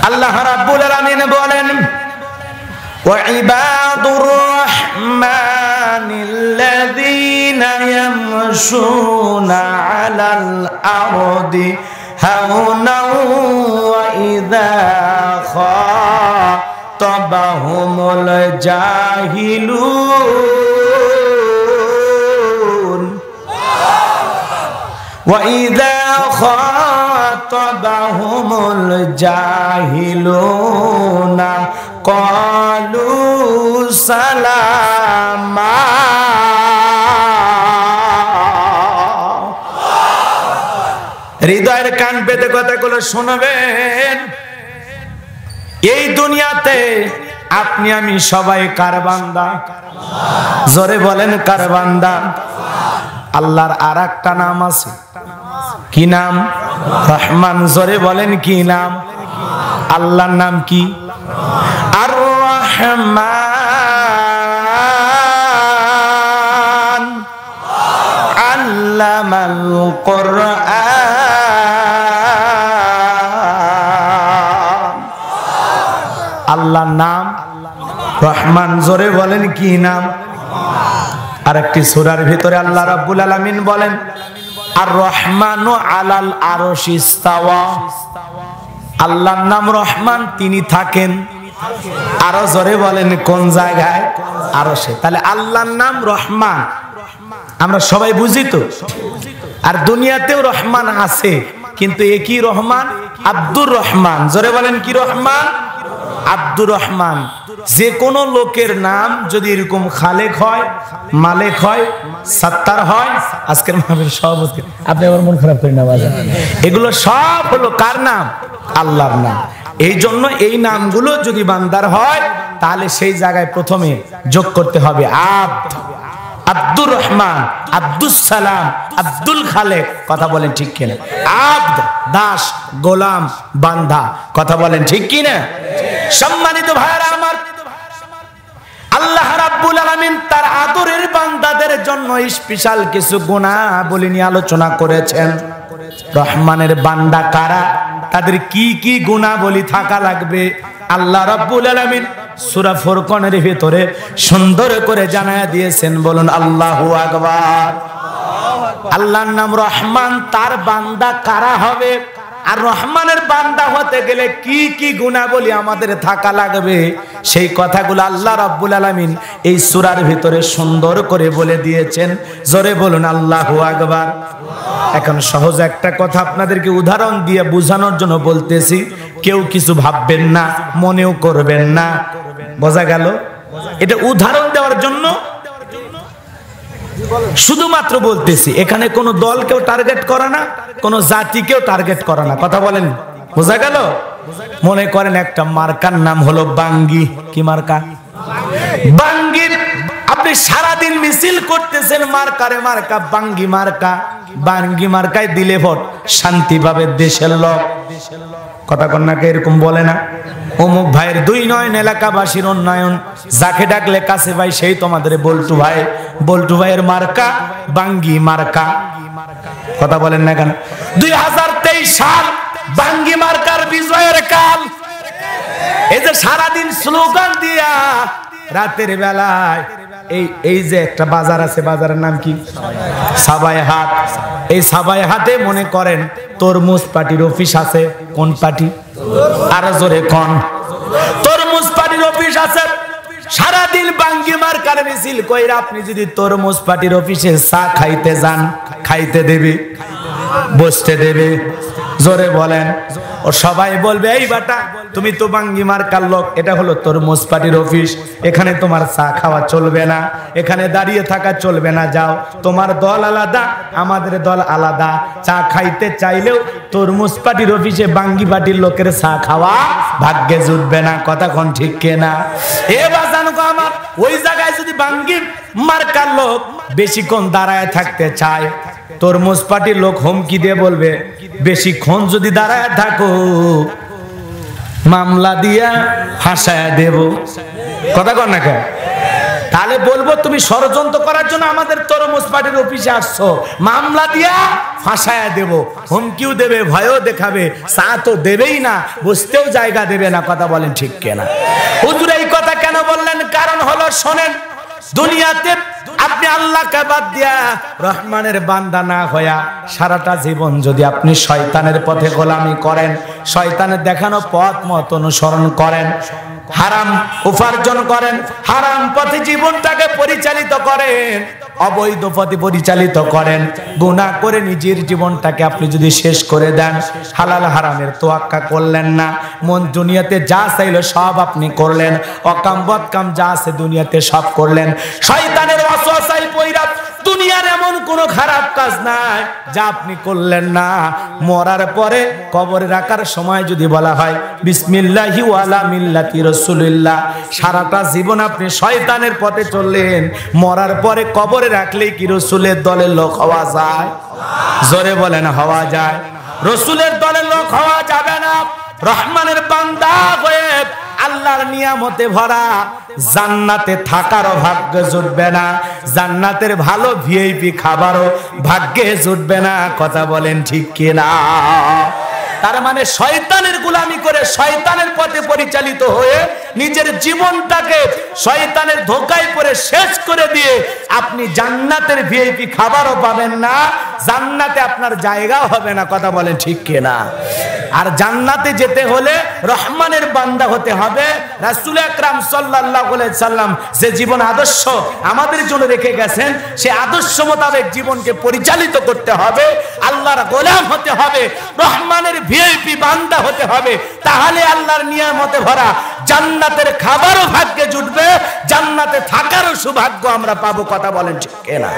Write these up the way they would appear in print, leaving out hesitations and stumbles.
আল্লাহ রাব্বুল আলামিন বলেন ওয়াইবাদুর রাহমানিল্লাযীনা ইয়ামশুনা আলাল আরদি হাওনাও ওয়া ইযা খাতাবাহুমুল জাহিলুন ওয়া ইযা খাতাবাহুমুল জাহিলুনা ক্বালু সালামা। হৃদয়ের কান পেতে কথাগুলো শুনবেন। এই দুনিয়াতে আপনি আমি সবাই কার বান্দা? জোরে বলেন কার বান্দা? আল্লাহর আরেকটা নাম আছে, কি নাম? রহমান। জোরে বলেন কি নাম? আল্লাহর নাম কি? আর রহমান আল্লামাল কুরআন। আল্লাহর নাম রহমান। জোরে বলেন কি নাম? আরেকটি সূরার ভিতরে আল্লাহ রাব্বুল আলামিন বলেন আর রহমানু আলাল আরশি ইস্তাওয়া। আল্লাহর নাম রহমান, তিনি থাকেন আরো। জোরে বলেন কোন জায়গায়? আরশে। তাহলে আল্লাহর নাম রহমান, আমরা সবাই বুঝি তো। আর দুনিয়াতেও রহমান আছে, কিন্তু একই রহমান আব্দুর রহমান। জোরে বলেন কি রহমান? আব্দুর রহমান। যে কোনো লোকের নাম যদি এরকম খালেক হয়, মালেক হয়, সাত্তার হয়, আজকের মাহফিল সভাপতি, আপনি আমার মন খারাপ করেন না বাজার, এগুলো সব হলো কার নাম? আল্লাহর নাম। এই জন্য এই নামগুলো যদি বান্দার হয় তাহলে সেই জায়গায় প্রথমে যোগ করতে হবে আব্দ, আব্দুর রহমান, আব্দুস সালাম, আব্দুল খালেক। কথা বলেন ঠিক কিনা? আব্দ দাস, গোলাম, বান্দা। কথা বলেন ঠিক কিনা? সম্মানিত ভাইরা আমার, আল্লাহ রাব্বুল আলামিন তার আদরের বান্দাদের জন্য স্পেশাল কিছু গুণাবলী নিয়ে আলোচনা করেছেন। রহমানের বান্দা কারা, তাদের কি কি গুণাবলী থাকা লাগবে, আল্লাহ রাব্বুল আলামিন সূরা ফুরকানের ভিতরে সুন্দর করে জানায়া দিয়েছেন। বলুন আল্লাহু আকবার। আল্লাহর নাম রহমান, তার বান্দা কারা হবে, আর রহমানের বান্দা হতে গেলে কি কি গুণাবলী আমাদের থাকা লাগবে, সেই কথাগুলো আল্লাহ রাব্বুল আলামিন এই সূরার ভিতরে সুন্দর করে বলে দিয়েছেন। জোরে বলুন আল্লাহু আকবার। এখন সহজ একটা কথা আপনাদেরকে উদাহরণ দিয়ে বোঝানোর জন্য বলতেছি, কেউ কিছু ভাববেন না, মনেও করবেন না। বোঝা গেল? এটা উদাহরণ দেওয়ার জন্য শুধুমাত্র বলতেছি। এখানে কোনো দলকেও টার্গেট করে না, কোনো জাতিকেও টার্গেট করে না। কথা বলেন, বোঝা গেল? মনে করেন একটা মার্কার নাম হলো বাঙ্গি। কি মার্কা? বাঙ্গির। আপনি সারাদিন মিছিল করতেছেন, মার্কারে মার্কা, বাঙ্গি মার্কা। বাঙ্গি মার্কায় দিলে ভোট, শান্তি পাবে দেশের লোক। কথা কন্যাকে এরকম বলে না, অমুক ভাইয়ের দুই নয়ন এলাকাবাসীর উন্নয়ন, যাকে ডাকলে কাছে ভাই সেই তোমাদের বল্টু ভাই। বল্টু ভাইয়ের মার্কা বাঙ্গি মার্কা। কথা বলেন না কেন? 2023 সাল বাঙ্গি মার্কার বিজয়ের কাল। এই যে সারাদিন স্লোগান দিয়া রাতের বেলায় এই যে একটা বাজার আছে, বাজারের নাম কি? সাবাই হাট। এই সাবাই হাটে মনে করেন তরমুজ পার্টির অফিস আছে। কোন পার্টি? আরো জোরে কোন? তরমুজ পার্টির অফিস আছে। সারাদিন বাঙ্গি মার্কার মিছিল কইরা আপনি যদি তরমুজ পার্টির অফিসে চা খাইতে যান, খাইতে দেবে, বসতে দেবে? জোরে বলেন। ও সবাই বলবে এই বাটা তুমি তো বাঙ্গি মার্কার লোক, এটা হলো তরমুজ পার্টির অফিস, এখানে তোমার চা খাওয়া চলবে না, এখানে দাঁড়িয়ে থাকা চলবে না, যাও। তোমার দল আলাদা, আমাদের দল আলাদা। চা খাইতে চাইলেও তরমুজ পার্টির অফিসে বাঙ্গি পার্টির লোকের চা খাওয়া ভাগ্যে জুটবে না। কথা কোন ঠিক কিনা? এ বাজানো আমার, ওই জায়গায় যদি বাঙ্গি মার্কার লোক বেশিক্ষণ দাঁড়ায় থাকতে চায়, তরমুজ পার্টির লোক হুমকি দিয়ে বলবে বেশিক্ষণ যদি দাঁড়ায় থাকো মামলা দিয়া হাসায় দেব। কথা কর না কেন? তাহলে বলবো তুমি ষড়যন্ত্র করার জন্য আমাদের তরমুজ পার্টির অফিসে আসছো, মামলা দিয়া ফাঁসায়া দেব, হুমকিও দেবে, ভয়ও দেখাবে, চা তো দেবেই না, বসতেও জায়গা দেবে না। কথা বলেন ঠিক কিনা? হুজুর এই কথা কেন বললেন? কারণ হলো শোনেন, দুনিয়াতে আপনি আল্লাহকে বাদ দিয়া রহমানের বান্দা না হইয়া সারাটা জীবন যদি আপনি শয়তানের পথে গোলামি করেন, শয়তানের দেখানো পথ মত অনুসরণ করেন, হারাম উপার্জন করেন, হারাম পথে জীবনটাকে পরিচালিত করেন, অবৈধ পথে পরিচালিত করেন, গুনাহ করে নিজের জীবনটাকে আপনি যদি শেষ করে দেন, হালাল হারামের তোয়াক্কা করলেন না, মন দুনিয়াতে যা চাইলো সব আপনি করলেন, অকাম বদকাম যা আছে দুনিয়াতে সব করলেন, শয়তানের ওয়াসওয়াসায় পইরা দুনিয়ার এমন কোনো খারাপ কাজ নাই যা আপনি করলেন না। মরার পরে কবরে রাখার সময় যদি বলা হয় বিসমিল্লাহি ওয়ালা মিল্লাতি রাসূলিল্লাহ, সারাটা জীবন আপনি শয়তানের পথে চললেন, মরার পরে কবরে রাখলেই কি রাসূলের দলের লোক হওয়া যায়? জোরে বলেন হওয়া যায়? রাসূলের দলের লোক হওয়া যাবে না। রহমানের বান্দা হয়ে আল্লাহর নিয়ামতে ভরা জান্নাতে থাকারও ভাগ্য জুটবে না, জান্নাতের ভালো ভিআইপি খাবারও ভাগ্যে জুটবে না। কথা বলেন ঠিক কিনা? তার মানে শয়তানের গোলামি করে শয়তানের পথে পরিচালিত হয়ে নিজের জীবনটাকে শয়তানের ধোঁকায় পড়ে শেষ করে দিয়ে আপনি জান্নাতের ভিআইপি খাবারও পাবেন না, জান্নাতে আপনার জায়গাও হবে না। কথা বলেন ঠিক কিনা? আর জান্নাতে যেতে হলে রহমানের বান্দা হতে হবে। রাসূল আকরাম সাল্লাল্লাহু আলাইহি সাল্লাম যে জীবন আদর্শ আমাদের জন্য রেখে গেছেন, সে আদর্শ মোতাবেক জীবনকে পরিচালিত করতে হবে, আল্লাহর গোলাম হতে হবে, রহমানের ভিআইপি বান্দা হতে হবে, তাহলে আল্লাহর নিয়ামতে ভরা জান্নাতের খাবারও ভাগ্যে জুটবে, জান্নাতে থাকারও সৌভাগ্য আমরা পাবো। কথা বলেন ঠিক কিনা?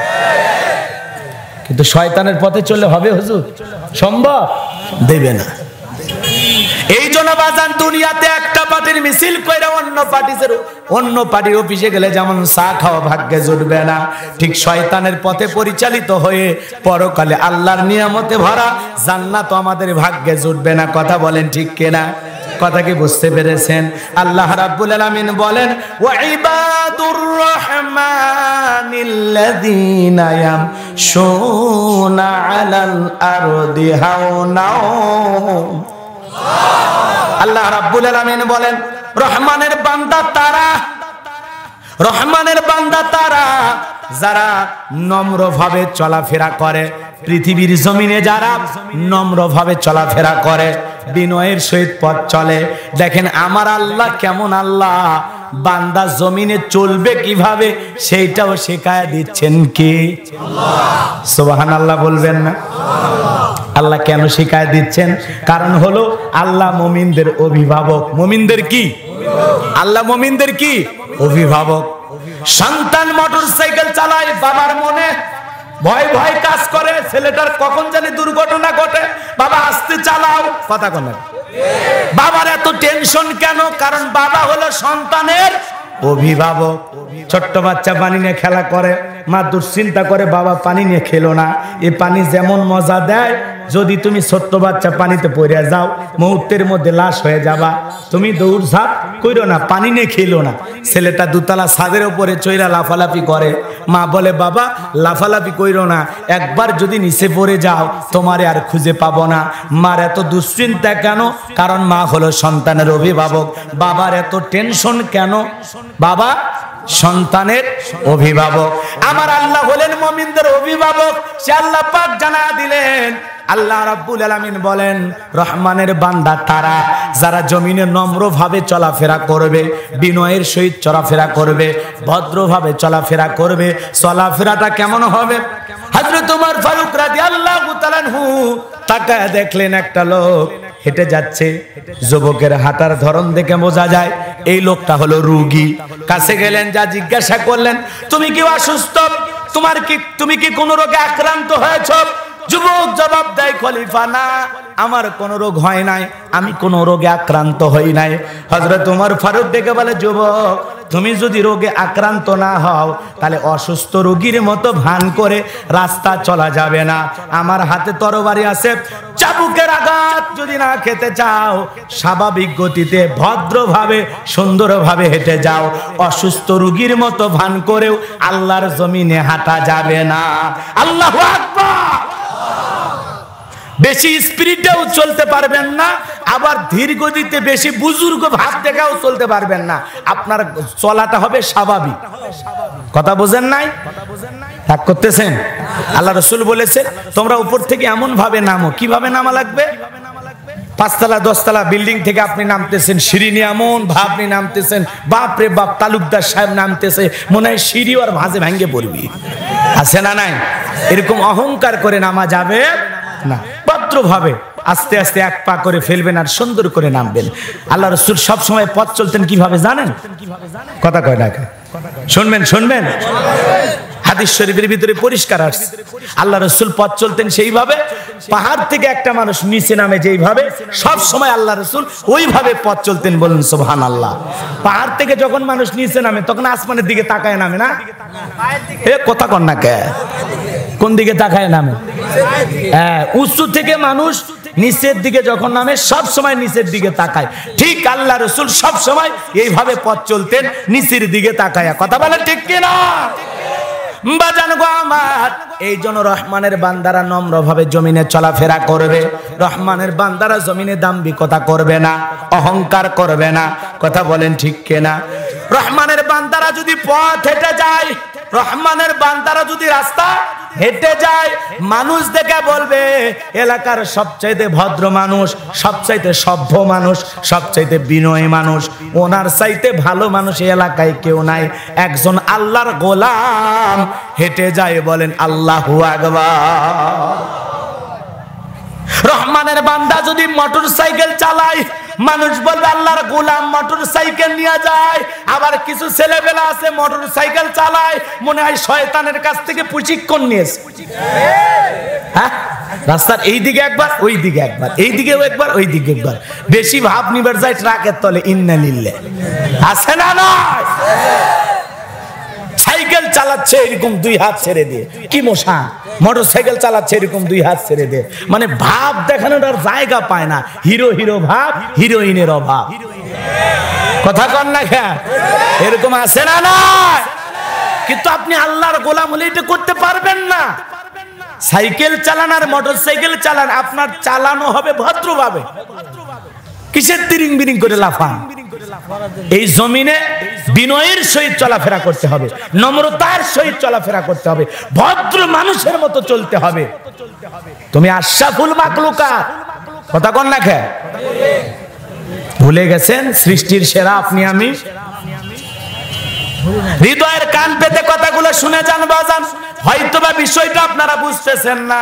কিন্তু শয়তানের পথে চললে হবে হুজুর? সম্ভব দেবে না। এই জন্য বাজান দুনিয়াতে একটা পার্টির মিছিল কইরা অন্য পার্টির অফিসে গেলে যেমন চা খাওয়া ভাগ্যে জুটবে না, ঠিক শয়তানের পথে পরিচালিত হয়ে পরকালে আল্লাহর নিয়ামতে ভরা জান্নাত আমাদের ভাগ্যে জুটবে না। কথা বলেন ঠিক কিনা? কথা কি বুঝতে পেরেছেন? আল্লাহ রাব্বুল আলামিন বলেন, ওয়া ইবাদুর রহমানিল্লাযীনা ইয়ামশুনা আলাল আরদি হাওনা। আল্লাহ রাব্বুল আলামিন বলেন, রহমানের বান্দা তারা, রহমানের বান্দা তারা যারা নম্রভাবে চলাফেরা করে, পৃথিবীর জমিনে যারা নম্রভাবে চলাফেরা করে, বিনয়ের সহিত পথ চলে। দেখেন আমার আল্লাহ কেমন আল্লাহ, বান্দা জমিনে চলবে কিভাবে সেইটাও শেখায় দিচ্ছেন কে? সুবহানাল্লাহ বলবেন না? আল্লাহ কেন শিখায় দিচ্ছেন? কারণ হলো আল্লাহ মুমিনদের অভিভাবক। মুমিনদের কি? আল্লাহ মুমিনদের কি? অভিভাবক। সন্তান মোটরসাইকেল চালায়, বাবার মনে ভয় ভয় কাজ করে, ছেলেটার কখন জানি দুর্ঘটনা ঘটে, বাবা আস্তে চালাও। কথা কোন? বাবার এত টেনশন কেন? কারণ বাবা হলো সন্তানের অভিভাবক। ছোট্ট বাচ্চা পানি নিয়ে খেলা করে, মা দুশ্চিন্তা করে বাবা পানি নিয়ে খেলো না, এই পানি যেমন মজা দেয়, যদি তুমি ছোট্ট বাচ্চা পানিতে পড়ে যাও মুহূর্তের মধ্যে লাশ হয়ে যাবা, তুমি দৌড়ঝাঁপ কইরো না, পানি নিয়ে খেলো না। ছেলেটা দুতলা ছাদের উপরে চইরা লাফালাফি করে, মা বলে বাবা লাফালাফি কইরো না, একবার যদি নিচে পড়ে যাও তোমারে আর খুঁজে পাবো না। মার এত দুশ্চিন্তা কেন? কারণ মা হলো সন্তানের অভিভাবক। বাবার এত টেনশন কেন? বাবা সন্তানের অভিভাবক। আমার আল্লাহ হলেন মুমিনদের অভিভাবক। সে আল্লাহ পাক জানা দিলেন। আল্লাহ রাব্বুল আলামিন বলেন, রহমানের বান্দা তারা যারা জমিনে নম্রভাবে চলাফেরা করবে, বিনয়ের সহিত চলাফেরা করবে, ভদ্রভাবে চলাফেরা করবে। চলাফেরাটা কেমন হবে? হযরত ওমর ফারুক রাদিয়াল্লাহু তাআলা আনহু তাকায় দেখলেন একটা লোক হেঁটে যাচ্ছে, যুবকের হাঁটার ধরন দেখে বোঝা যায় এই লোকটা হলো রোগী। কাছে গেলেন, যা জিজ্ঞাসা করলেন, তুমি কি অসুস্থ? তুমি কি কোন রোগে আক্রান্ত হয়েছো? যুবক জবাব দেয়, খলিফা না, আমার কোন রোগ হয় নাই, আমি কোন রোগে আক্রান্ত হই নাই। হযরত ওমর ফারুক ডেকে বলে, যুবক তুমি যদি রোগে আক্রান্ত না হও তাহলে অসুস্থ রোগীর মতো ভান করে রাস্তা চলা যাবে না। আমার হাতে তরবারি আছে, চাবুকের আঘাত যদি না খেতে চাও স্বাভাবিক গতিতে ভদ্রভাবে সুন্দরভাবে হেঁটে যাও। অসুস্থ রোগীর মতো ভান করেও আল্লাহর জমিনে হাঁটা যাবে না। আল্লাহু আকবার। বেশি স্পিরিটেও চলতে পারবেন না, আবার ধীর গতিতে বেশি বুজুর্গ ভাব দেখাও চলতে পারবেন না। আপনার চলাটা হবে স্বাভাবিক। কথা বোঝেন নাই? রাগ করতেছেন? আল্লাহ রাসূল বলেছেন তোমরা উপর থেকে এমন ভাবে নামো। কিভাবে নামা লাগবে? 5 তলা 10 তলা বিল্ডিং থেকে আপনি নামতেছেন, সিঁড়ি নিয়ে এমন ভাব নিয়ে নামতেছেন, বাপ রে বাপ তালুকদার সাহেব নামতেছে, মনে হয় সিঁড়ি আর ভাঁজে ভাঙ্গে পড়বি। আছে না নাই? এরকম অহংকার করে নামা যাবে না। ভদ্রভাবে আস্তে আস্তে এক পা করে ফেলবেন আর সুন্দর করে নামবেন। আল্লাহ রাসূল সব সময় পথ চলতেন কিভাবে জানেন? কথা কয় না, শুনবেন শুনবেন। হাদিস শরীফের ভিতরে পরিষ্কার আসছে আল্লাহ রাসূল পথ চলতেন সেইভাবে, পাহাড় থেকে একটা মানুষ নিচে নামে যেইভাবে সব সময় আল্লাহ রাসূল ওইভাবে পথ চলতেন। বলুন সুবহানাল্লাহ। পাহাড় থেকে যখন মানুষ নিচে নামে তখন আসমানের দিকে তাকায় নামে না? এ কথা কন না কে? কোন দিকে তাকায় নামে? হ্যাঁ, উঁচু থেকে মানুষ নিচের দিকে যখন নামে সব সময় নিচের দিকে তাকায়। ঠিক আল্লাহ রাসূল সব সময় এইভাবে পথ চলতেন নিচের দিকে তাকায়া। কথা বলেন ঠিক কিনা? বাজান গো আমার, এই জন্য রহমানের বান্দারা নম্রভাবে জমিনে চলাফেরা করবে। রহমানের বান্দারা জমিনে দাম্ভিকতা করবে না, অহংকার করবে না। কথা বলেন ঠিক কিনা? রহমানের বান্দারা যদি পথ হেঁটে যায়, রহমানের বান্দারা যদি রাস্তা হেঁটে যায়, মানুষ দেখে বলবে এলাকার সবচাইতে ভদ্র মানুষ, সবচাইতে সভ্য মানুষ, সবচাইতে বিনয়ী মানুষ, ওনার চাইতে ভালো মানুষ এই এলাকায় কেউ নাই। একজন আল্লাহর গোলাম হেঁটে যায়, বলেন আল্লাহু আকবার। রহমানের বান্দা যদি মোটর সাইকেল চালায়, মানুষ বলবে আল্লাহর গোলাম মোটর সাইকেল নিয়ে যায়। আবার কিছু ছেলেবেলা আছে মোটর সাইকেল চালায়, মনে হয় শয়তানের কাছ থেকে প্রশিক্ষণ নিয়েছে। হ্যাঁ, রাস্তার এই দিকে একবার, ওই দিকে একবার, এই দিকেও একবার, ওই দিকে একবার, বেশি ভাব নিবার যায় ট্রাকের তলে। ইন্না লিল্লাহ। আছে না নয়? সাইকেল চালাচ্ছে এরকম 2 হাত ছেড়ে দিয়ে, কি মশা। মোটর সাইকেল চালাচ্ছে এরকম 2 হাত ছেড়ে দিয়ে, মানে ভাব দেখানোর আর জায়গা পায় না। হিরো হিরো ভাব, হিরোইনের অভাব। কথা কন না কেন? এরকম আছে না নয়? কিন্তু আপনি আল্লাহর গোলাম হলে এটা করতে পারবেন না। সাইকেল চালান আর মোটর সাইকেল চালান, আপনার চালানো হবে ভদ্রভাবে। কিসের তিরিং বিরিং করে লাফান? এই জমিনে বিনয়ের সহিত চলাফেরা করতে হবে, নম্রতার সহিত চলাফেরা করতে হবে, ভদ্র মানুষের মতো চলতে হবে। তুমি আশরাফুল মাখলুকাত। কথা কন না কে? ভুলে গেছেন সৃষ্টির সেরা আপনি আমি? হৃদয়ের কান পেতে কথাগুলো শুনে যান বাজান। হয়তোবা বিষয়টা আপনারা বুঝতেছেন না,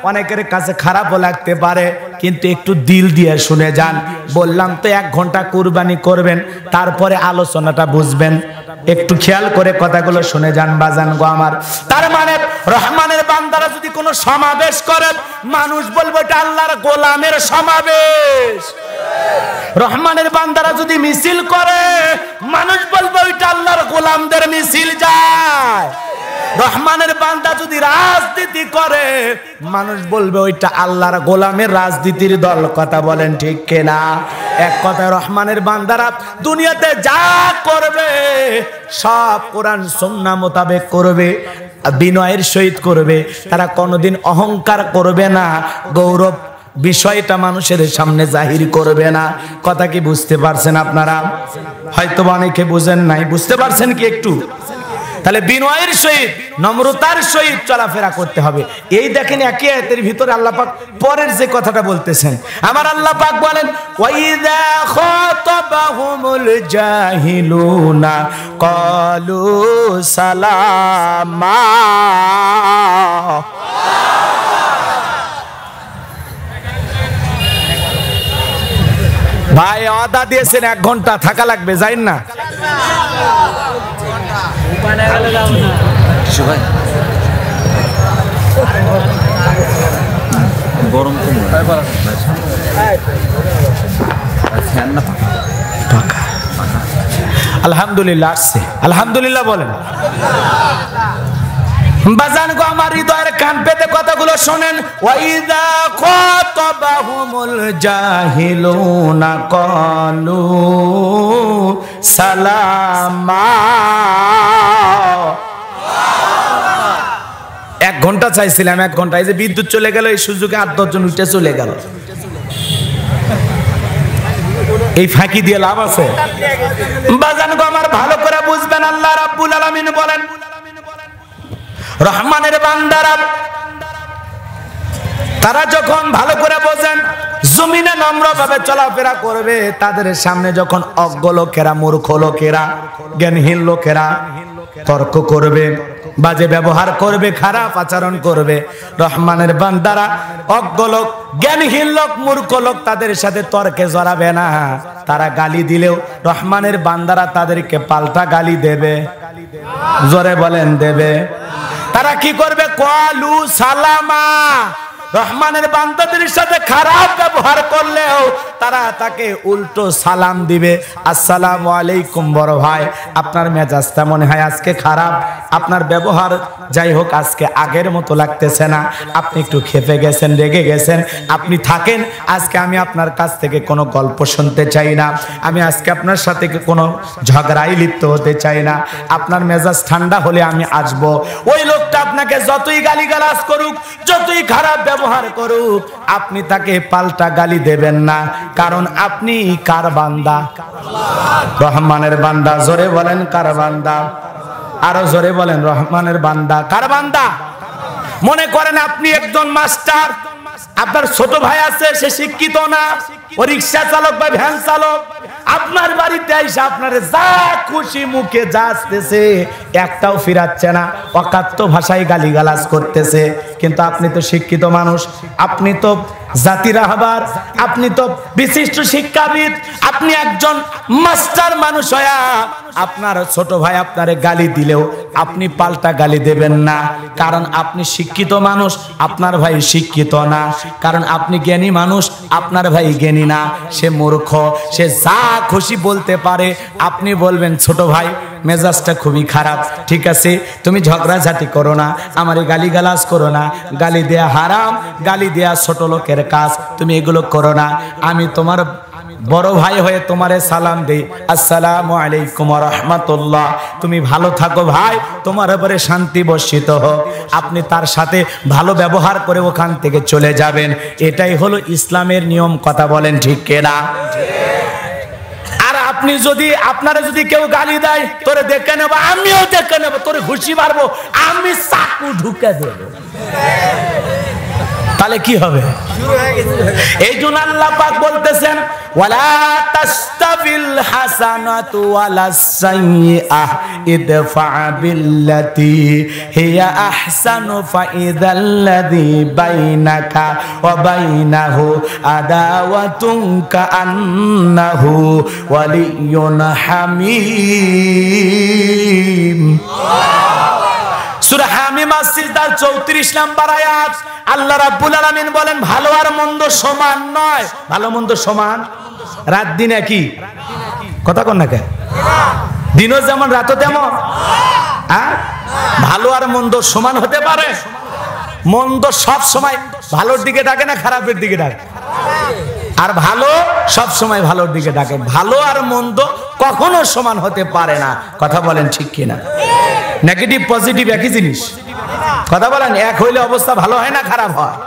অনেকের কাছে খারাপও লাগতে পারে, কিন্তু একটু দিল দিয়ে শুনে যান। বললাম তো 1 ঘন্টা কুরবানি করবেন, তারপরে আলোচনাটা বুঝবেন। একটু খেয়াল করে কথাগুলো শুনে যান বাজান গো আমার। তার মানে রহমানের বান্দারা যদি কোনো সমাবেশ করে, মানুষ বলবে এটা আল্লাহর গোলামের সমাবেশ। রহমানের বান্দারা যদি মিছিল করে, মানুষ বলবে ওইটা আল্লাহর গোলামদের মিছিল যায়। রহমানের বান্দা যদি রাজনীতি করে, মানুষ বলবে ওইটা আল্লাহর গোলামের রাজনীতির দল। কথা বলেন ঠিক কিনা? এক কথায় রহমানের বান্দারা দুনিয়াতে যা করবে সব কোরআন সুন্নাহ মোতাবেক করবে, বিনয়ের সহিত করবে। তারা কোনোদিন অহংকার করবে না, গৌরব বিষয়টা মানুষের সামনে জাহির করবে না। কথা কি বুঝতে পারছেন আপনারা? হয়তো অনেকে বুঝেন নাই, বুঝতে পারছেন কি একটু? তাহলে বিনয়ের সহিত নম্রতার সহিত চলাফেরা করতে হবে। এই দেখেন একই আয়াতের ভিতরে আল্লাহ পাক পরের যে কথাটা বলতেছেন, আমার আল্লাহ পাক বলেন ওয়াইযা খাতাবাহুমুল জাহিলুনা ক্বালু সালামা। ভাই আদা দিয়েছেন, 1 ঘন্টা থাকা লাগবে, যাইন না। গরম আল্লাহ আলহামদুলিল্লাহ আসছে, আলহামদুলিল্লাহ বলেন। বাজান গো আমার হৃদয়ের কান পেতে কথাগুলো শোনেন। ওয়াইদা খাতাবাহুমুল জাহিলুনা ক্বালু সালামা। 1 ঘন্টা চাইছিলাম, 1 ঘন্টা, এই যে বিদ্যুৎ চলে গেল, এই সুযোগে 8-10 জন উঠে চলে গেল। এই ফাঁকি দিয়ে লাভ আছে? বাজান গো আমার ভালো করে বুঝবেন, আল্লাহ রাব্বুল আলামিন বলেন, রহমানের বান্দারা তারা যখন ভালো করে বোঝেন জমিনে নম্রভাবে চলাফেরা করবে, তাদের সামনে যখন অজ্ঞ লোকেরা, মূর্খ লোকেরা, জ্ঞানহীন লোকেরা তর্ক করবে, বাজে ব্যবহার করবে, খারাপ আচরণ করবে, রহমানের বান্দারা অজ্ঞ লোক, জ্ঞানহীন লোক, মূর্খ লোক তাদের সাথে তর্কে জড়াবে না। তারা গালি দিলেও রহমানের বান্দারা তাদেরকে পাল্টা গালি দেবে। জোরে বলেন দেবে। তারা কি করবে? ক্বালু সালামা। রহমানের বান্দাদের সাথে খারাপ ব্যবহার করলেও তারা তাকে উল্টো সালাম দিবে, আসসালামু আলাইকুম বড় ভাই, আপনার মেজাজটা মনে হয় আজকে খারাপ, আপনার ব্যবহার যাই হোক আজকে আগের মতো লাগতেছে না, আপনি একটু খেপে গেছেন, রেগে গেছেন, আপনি থাকেন, আজকে আমি আপনার কাছ থেকে কোনো গল্প শুনতে চাই না, আমি আজকে আপনার সাথে কোনো ঝগড়ায় লিপ্ত হতে চাই না, আপনার মেজাজ ঠান্ডা হলে আমি আসবো। ওই লোকটা আপনাকে যতই গালিগালাজ করুক, যতই খারাপ ব্যবহার করুক, আপনি তাকে পাল্টা গালি দেবেন না, কারণ আপনি কার বান্দা? রহমানের বান্দা। জোরে বলেন কার বান্দা? আরো জোরে বলেন রহমানের বান্দা। কার বান্দা? মনে করেন আপনি একজন মাস্টার, আপনার ছোট ভাই আছে, সে শিক্ষিত না, ও রিক্সা চালক বা ভ্যান চালক, আপনার বাড়িতে এসে আপনারে যা খুশি মুখে যা আসতেছে একটাও ফিরাচ্ছে না, অকাত্য ভাষায় গালিগালাজ করতেছে, কিন্তু আপনি তো শিক্ষিত মানুষ, আপনি তো জাতির রাহবার, আপনি তো বিশিষ্ট শিক্ষাবিদ, আপনি একজন মাস্টার মানুষ হয়া আপনার ছোট ভাই আপনারে গালি দিলেও আপনি পাল্টা গালি দেবেন না, কারণ আপনি শিক্ষিত মানুষ, আপনার ভাই শিক্ষিত না, কারণ আপনি জ্ঞানী মানুষ, আপনার ভাই জ্ঞানী না, সে মূর্খ, সে যা খুশি বলতে পারে, আপনি বলবেন ছোট ভাই মেজাজটা খুবই খারাপ, ঠিক আছে তুমি ঝগড়াঝাটি করো না, আমারে গালিগালাজ করো না, গালি দেয়া হারাম, গালি দেয়া ছোট লোকের কাজ, তুমি এগুলো করো না, আমি তোমার বড় ভাই হয়ে তোমারে সালাম দেই, আসসালামু আলাইকুম ওয়া রাহমাতুল্লাহ, তুমি ভালো থাকো ভাই, তোমার উপরে শান্তি বর্ষিত হোক, আপনি তার সাথে ভালো ব্যবহার করে ওখান থেকে চলে যাবেন, এটাই হলো ইসলামের নিয়ম। কথা বলেন ঠিক কিনা? আর আপনি যদি, আপনারা যদি কেউ গালি দেয়, তোরে দেখে নেব, আমিও দেখে নেব, তোরে ঘুষি মারবো, আমি চাকু ঢুকে দেব, তাহলে কি হবে? এই জন্য আল্লাহ পাক বলতেছেন, ওয়ালা তাস্তাবিল হাসানাতু ওয়ালাস সাইয়্যাহ ইদফা বিল্লাতি হিয়া আহসানু ফাইযাল্লাযী বাইনাকা ওয়া বাইনাহু আদাওয়াতুন কাআন্নাহু ওয়ালিয়্যুন হামীম। সূরা হামীম সিজদার 34 নম্বর আয়াত। আল্লাহ রাব্বুল আলামিন বলেন, ভালো আর মন্দ সমান নয়। ভালো মন্দ সমান? রাত দিন একই? কথা কোন না কে? দিনও যেমন রাতও তেমন? হ্যাঁ, ভালো আর মন্দ সমান হতে পারে? মন্দ সব সময় ভালোর দিকে ডাকে না খারাপের দিকে ডাকে? আর ভালো সব সময় ভালোর দিকে ডাকে। ভালো আর মন্দ কখনো সমান হতে পারে না। কথা বলেন ঠিক কিনা? নেগেটিভ পজিটিভ একই জিনিস। কথা বলেন, এক হইলে অবস্থা ভালো হয় না খারাপ হয়?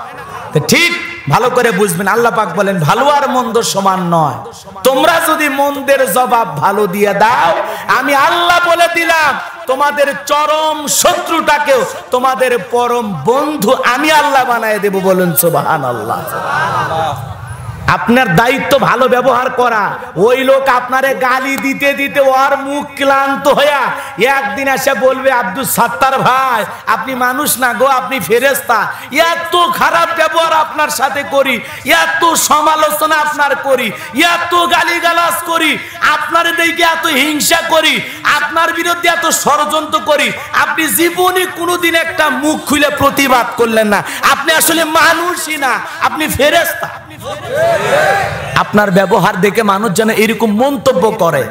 তো ঠিক ভালো করে বুঝবেন, আল্লাহ পাক বলেন ভালো আর মন্দ সমান নয়। তোমরা যদি মন্দের জবাব ভালো দিয়ে দাও, আমি আল্লাহ বলে দিলাম তোমাদের চরম শত্রুটাকেও তোমাদের পরম বন্ধু আমি আল্লাহ বানায় দেব। বলুন সুবহানাল্লাহ। আপনার দায়িত্ব ভালো ব্যবহার করা। ওই লোক আপনারে গালি দিতে দিতে ওর মুখ ক্লান্ত হইয়া একদিন এসে বলবে, আব্দুল সাত্তার ভাই আপনি মানুষ না গো, আপনি ফেরেশতা, এত খারাপ ব্যবহার আপনার সাথে করি, এত সমালোচনা আপনার করি, এত গালিগালাজ করি, আপনার দিকে এত হিংসা করি, আপনার বিরুদ্ধে এত ষড়যন্ত্র করি, আপনি জীবনে কোনোদিন একটা মুখ খুলে প্রতিবাদ করলেন না, আপনি আসলে মানুষই না, আপনি ফেরেশতা। আপনার ব্যবহার দেখে মানুষ যেন এরকম মন্তব্য করে।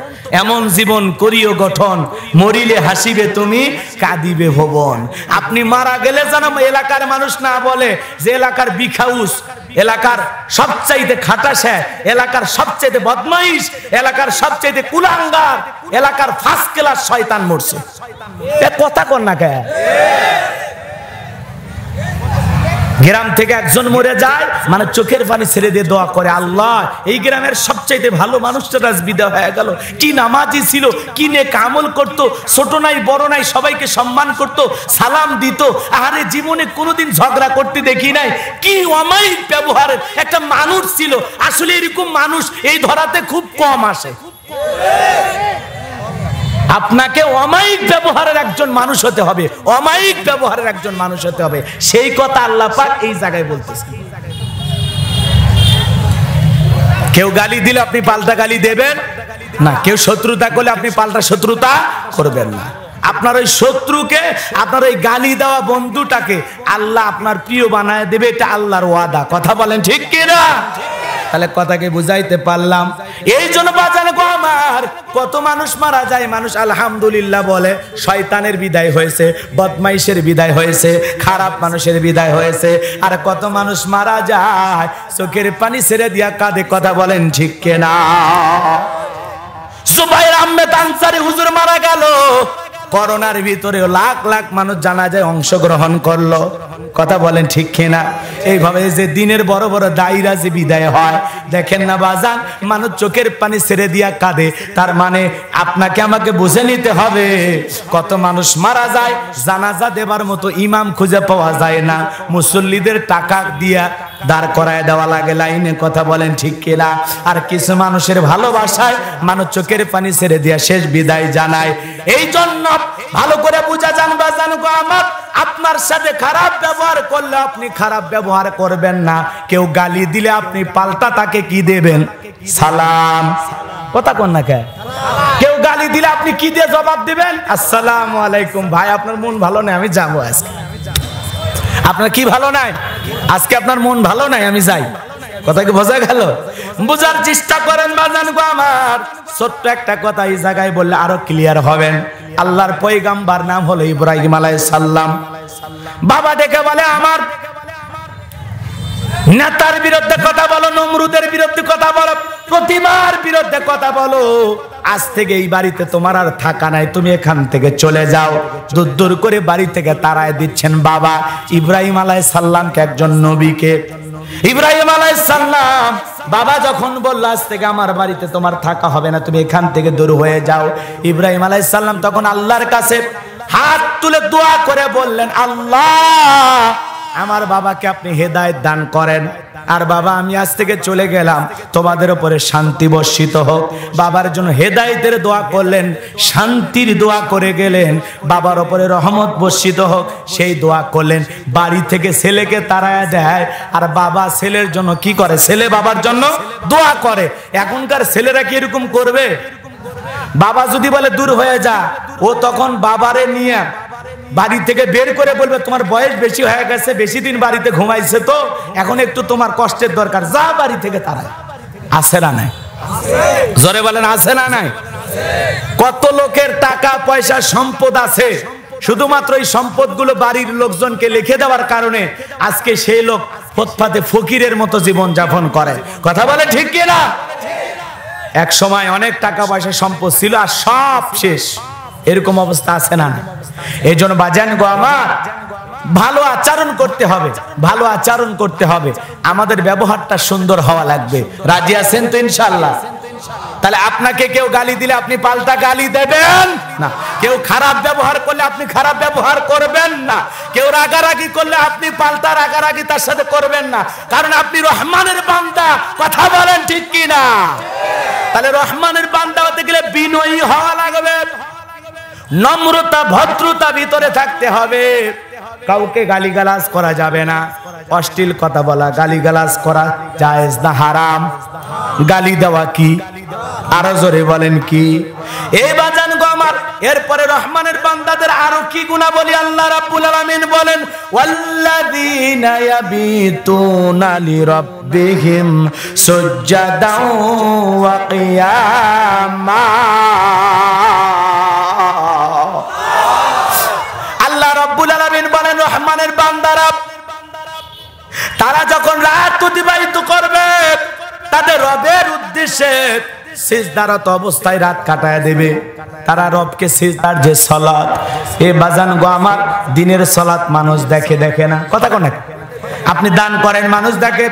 এমন জীবন করিও গঠন, মরিলে হাসিবে তুমি কাঁদিবে ভুবন। আপনি মারা গেলে যেন এলাকার মানুষ না বলে যে এলাকার বিখাউস, এলাকার সবচাইতে খাটাসা, এলাকার সবচাইতে বদমাইশ, এলাকার সবচাইতে কুলাঙ্গার, এলাকার ফার্স্ট ক্লাস শয়তান মরছে। কথা কর না কে? গ্রাম থেকে একজন মরে যায় মানে চোখের পানি ছেড়ে দিয়ে দোয়া করে, আল্লাহ এই গ্রামের সবচাইতে ভালো মানুষটা আজ বিদায় হয়ে গেল, কি নামাজি ছিল, কি নেক আমল করতো, ছোট নাই বড় নাই সবাইকে সম্মান করতো, সালাম দিত, আরে জীবনে কোনোদিন ঝগড়া করতে দেখি নাই, কি অমায়িক ব্যবহারের একটা মানুষ ছিল। আসলে এরকম মানুষ এই ধরাতে খুব কম আসে। আপনাকে অমায়িক ব্যবহারের একজন মানুষ হতে হবে, অমায়িক ব্যবহারের একজন মানুষ হতে হবে। সেই কথা আল্লাহ পাক এই জায়গায় বলতেছেন। কেউ গালি দিলে আপনি পাল্টা গালি দেবেন না, কেউ শত্রুতা করলে আপনি পাল্টা শত্রুতা করবেন না। আপনার ওই শত্রুকে, আপনার ওই গালি দেওয়া বন্ধুটাকে আল্লাহ আপনার প্রিয় বানায় দেবে, এটা আল্লাহর ওয়াদা। কথা বলেন ঠিক কিনা? তাহলে কথাকে বুঝাইতে পারলাম। এই জন্য বাজান গো আমার, কত মানুষ মারা যায়, মানুষ আলহামদুলিল্লাহ বলে, শয়তানের বিদায় হয়েছে, বদমাইশের বিদায় হয়েছে, খারাপ মানুষের বিদায় হয়েছে। আর কত মানুষ মারা যায় চোখের পানি ছেড়ে দিয়া কাঁদে। কথা বলেন ঠিক কিনা? জুবাইর আহমেদ আনসারী হুজুর মারা গেল, করোনার ভিতরে লাখ লাখ মানুষ জানাজায় অংশগ্রহণ করলো। কথা বলেন ঠিক কিনা? এইভাবে যে দিনের বড় বড় দায়রা যে বিদায় হয়, দেখেন না বাজান, মানুষ চোখের পানি ছেড়ে দিয়া কাঁদে। তার মানে আপনাকে আমাকে বুঝে নিতে হবে, কত মানুষ মারা যায়, জানাজা দেবার মতো ইমাম খুঁজে পাওয়া যায় না, মুসল্লিদের টাকা দিয়া দাঁড় করায় দেওয়া লাগে লাইনে। কথা বলেন ঠিক কিনা? আর কিছু মানুষের ভালোবাসায় মানুষ চোখের পানি ছেড়ে দিয়া শেষ বিদায় জানায়। এই জন্য ভালো করে বুঝা যান বাজান গো আমার, আপনার সাথে খারাপ ব্যবহার করলে আপনি খারাপ ব্যবহার করবেন না। কেউ গালি দিলে আপনি পাল্টা তাকে কি দেবেন? সালাম। কথা কন না কে? কেউ গালি দিলে আপনি কি দিয়ে জবাব দিবেন? আসসালামু আলাইকুম। ভাই আপনার মন ভালো নাই, আমি যাবো আজকে। আপনার কি ভালো নাই? আজকে আপনার মন ভালো নাই, আমি যাই। কথা কি বোঝা গেল? বোঝার চেষ্টা করেন বাজান গো আমার। ছোট্ট একটা কথা এই জায়গায় বললে আরো ক্লিয়ার হবেন। আল্লাহর পয়গাম্বার নাম হলো ইব্রাহিম আলাইহিস সালাম। বাবা ডেকে বলে, আমার নেতার বিরুদ্ধে কথা বলো, নমরুদের বিরুদ্ধে কথা বলো, প্রতিমার বিরুদ্ধে কথা বলো, আজ থেকে এই বাড়িতে তোমার আর থাকা নাই, তুমি এখান থেকে চলে যাও। দূর দূর করে বাড়ি থেকে তাড়ায় দিচ্ছেন বাবা ইব্রাহিম আলাইহিস সালামকে, একজন নবীকে। ইব্রাহিম আলাইহিস সালাম বাবা যখন বলল আজ থেকে আমার বাড়িতে তোমার থাকা হবে না, তুমি এখান থেকে দূর হয়ে যাও, ইব্রাহিম আলাইহিস সালাম তখন আল্লাহর কাছে হাত তুলে দোয়া করে বললেন, আল্লাহ আমার বাবাকে আপনি হেদায়েত দান করেন। আর বাবা আমি আজ থেকে চলে গেলাম, তোমাদের উপরে শান্তি বর্ষিত হোক। বাবার জন্য হেদায়েতের দোয়া করলেন, শান্তির দোয়া করে গেলেন, বাবার উপরে রহমত বর্ষিত হোক সেই দোয়া করলেন। বাড়ি থেকে ছেলেকে তাড়ায়া দেয়, আর বাবা ছেলের জন্য কি করে? ছেলে বাবার জন্য দোয়া করে। এখনকার ছেলেরা কি এরকম করবে? বাবা যদি বলে দূর হয়ে যা, ও তখন বাবারে নিয়ে বাড়ি থেকে বের করে বলবে, তোমার বয়স বেশি হয়ে গেছে, বেশি দিন বাড়িতে ঘুমাইছে, তো এখন একটু তোমার কষ্টের দরকার, যা বাড়ি থেকে তাড়ায়। আছে না নাই? জোরে বলেন আছে না নাই? কত লোকের টাকা পয়সা সম্পদ আছে, শুধুমাত্র এই সম্পদগুলো বাড়ির লোকজনকে লিখে দেওয়ার কারণে আজকে সেই লোক ফুটপাতে ফকিরের মতো জীবন যাপন করে। কথা বলে ঠিক কিনা? এক সময় অনেক টাকা পয়সা সম্পদ ছিল আর সব শেষ, এরকম অবস্থা আছে না? এই জন্য বাজান গো আমার, ভালো আচরণ করতে হবে, ভালো আচরণ করতে হবে, আমাদের ব্যবহারটা সুন্দর হওয়া লাগবে। রাজি আছেন তো ইনশাআল্লাহ? তাহলে আপনাকে কেউ গালি দিলে আপনি পাল্টা গালি দেবেন না, কেউ খারাপ ব্যবহার করলে আপনি খারাপ ব্যবহার করবেন না, কেউ রাগারাগি করলে আপনি পাল্টা রাগারাগি তার সাথে করবেন না, কারণ আপনি রহমানের বান্দা। কথা বলেন ঠিক কিনা? তাহলে রহমানের বান্দা হতে গেলে বিনয়ী হওয়া লাগবে, নম্রতা ভদ্রতা ভিতরে থাকতে হবে। কাউকে গালিগালাজ করা যাবে না, অশ্লীল কথা বলা, গালিগালাজ করা জায়েজ না, হারাম। গালি দেওয়া কি? আরো জোরে বলেন কি? এই বাজান গো আমার, এরপরে রহমানের বান্দাদের আরো কি গুণাবলী আল্লাহ রাব্বুল আলামিন বলেন, ওয়াল্লাযীনা ইয়াবিতুনা লিরাব্বিহিম সুজদাও ওয়া কিয়ামা। রহমানের বান্দারা তারা যখন রাত অতিবাহিত করবে তাদের রবের উদ্দেশ্যে সিজদারত অবস্থায় রাত কাটায় দেবে। তারা রবকে সিজদার যে সালাত, এ বাজান গো আমার, দিনের সালাত মানুষ দেখে না, কথা কোন? আপনি দান করেন মানুষ দেখে,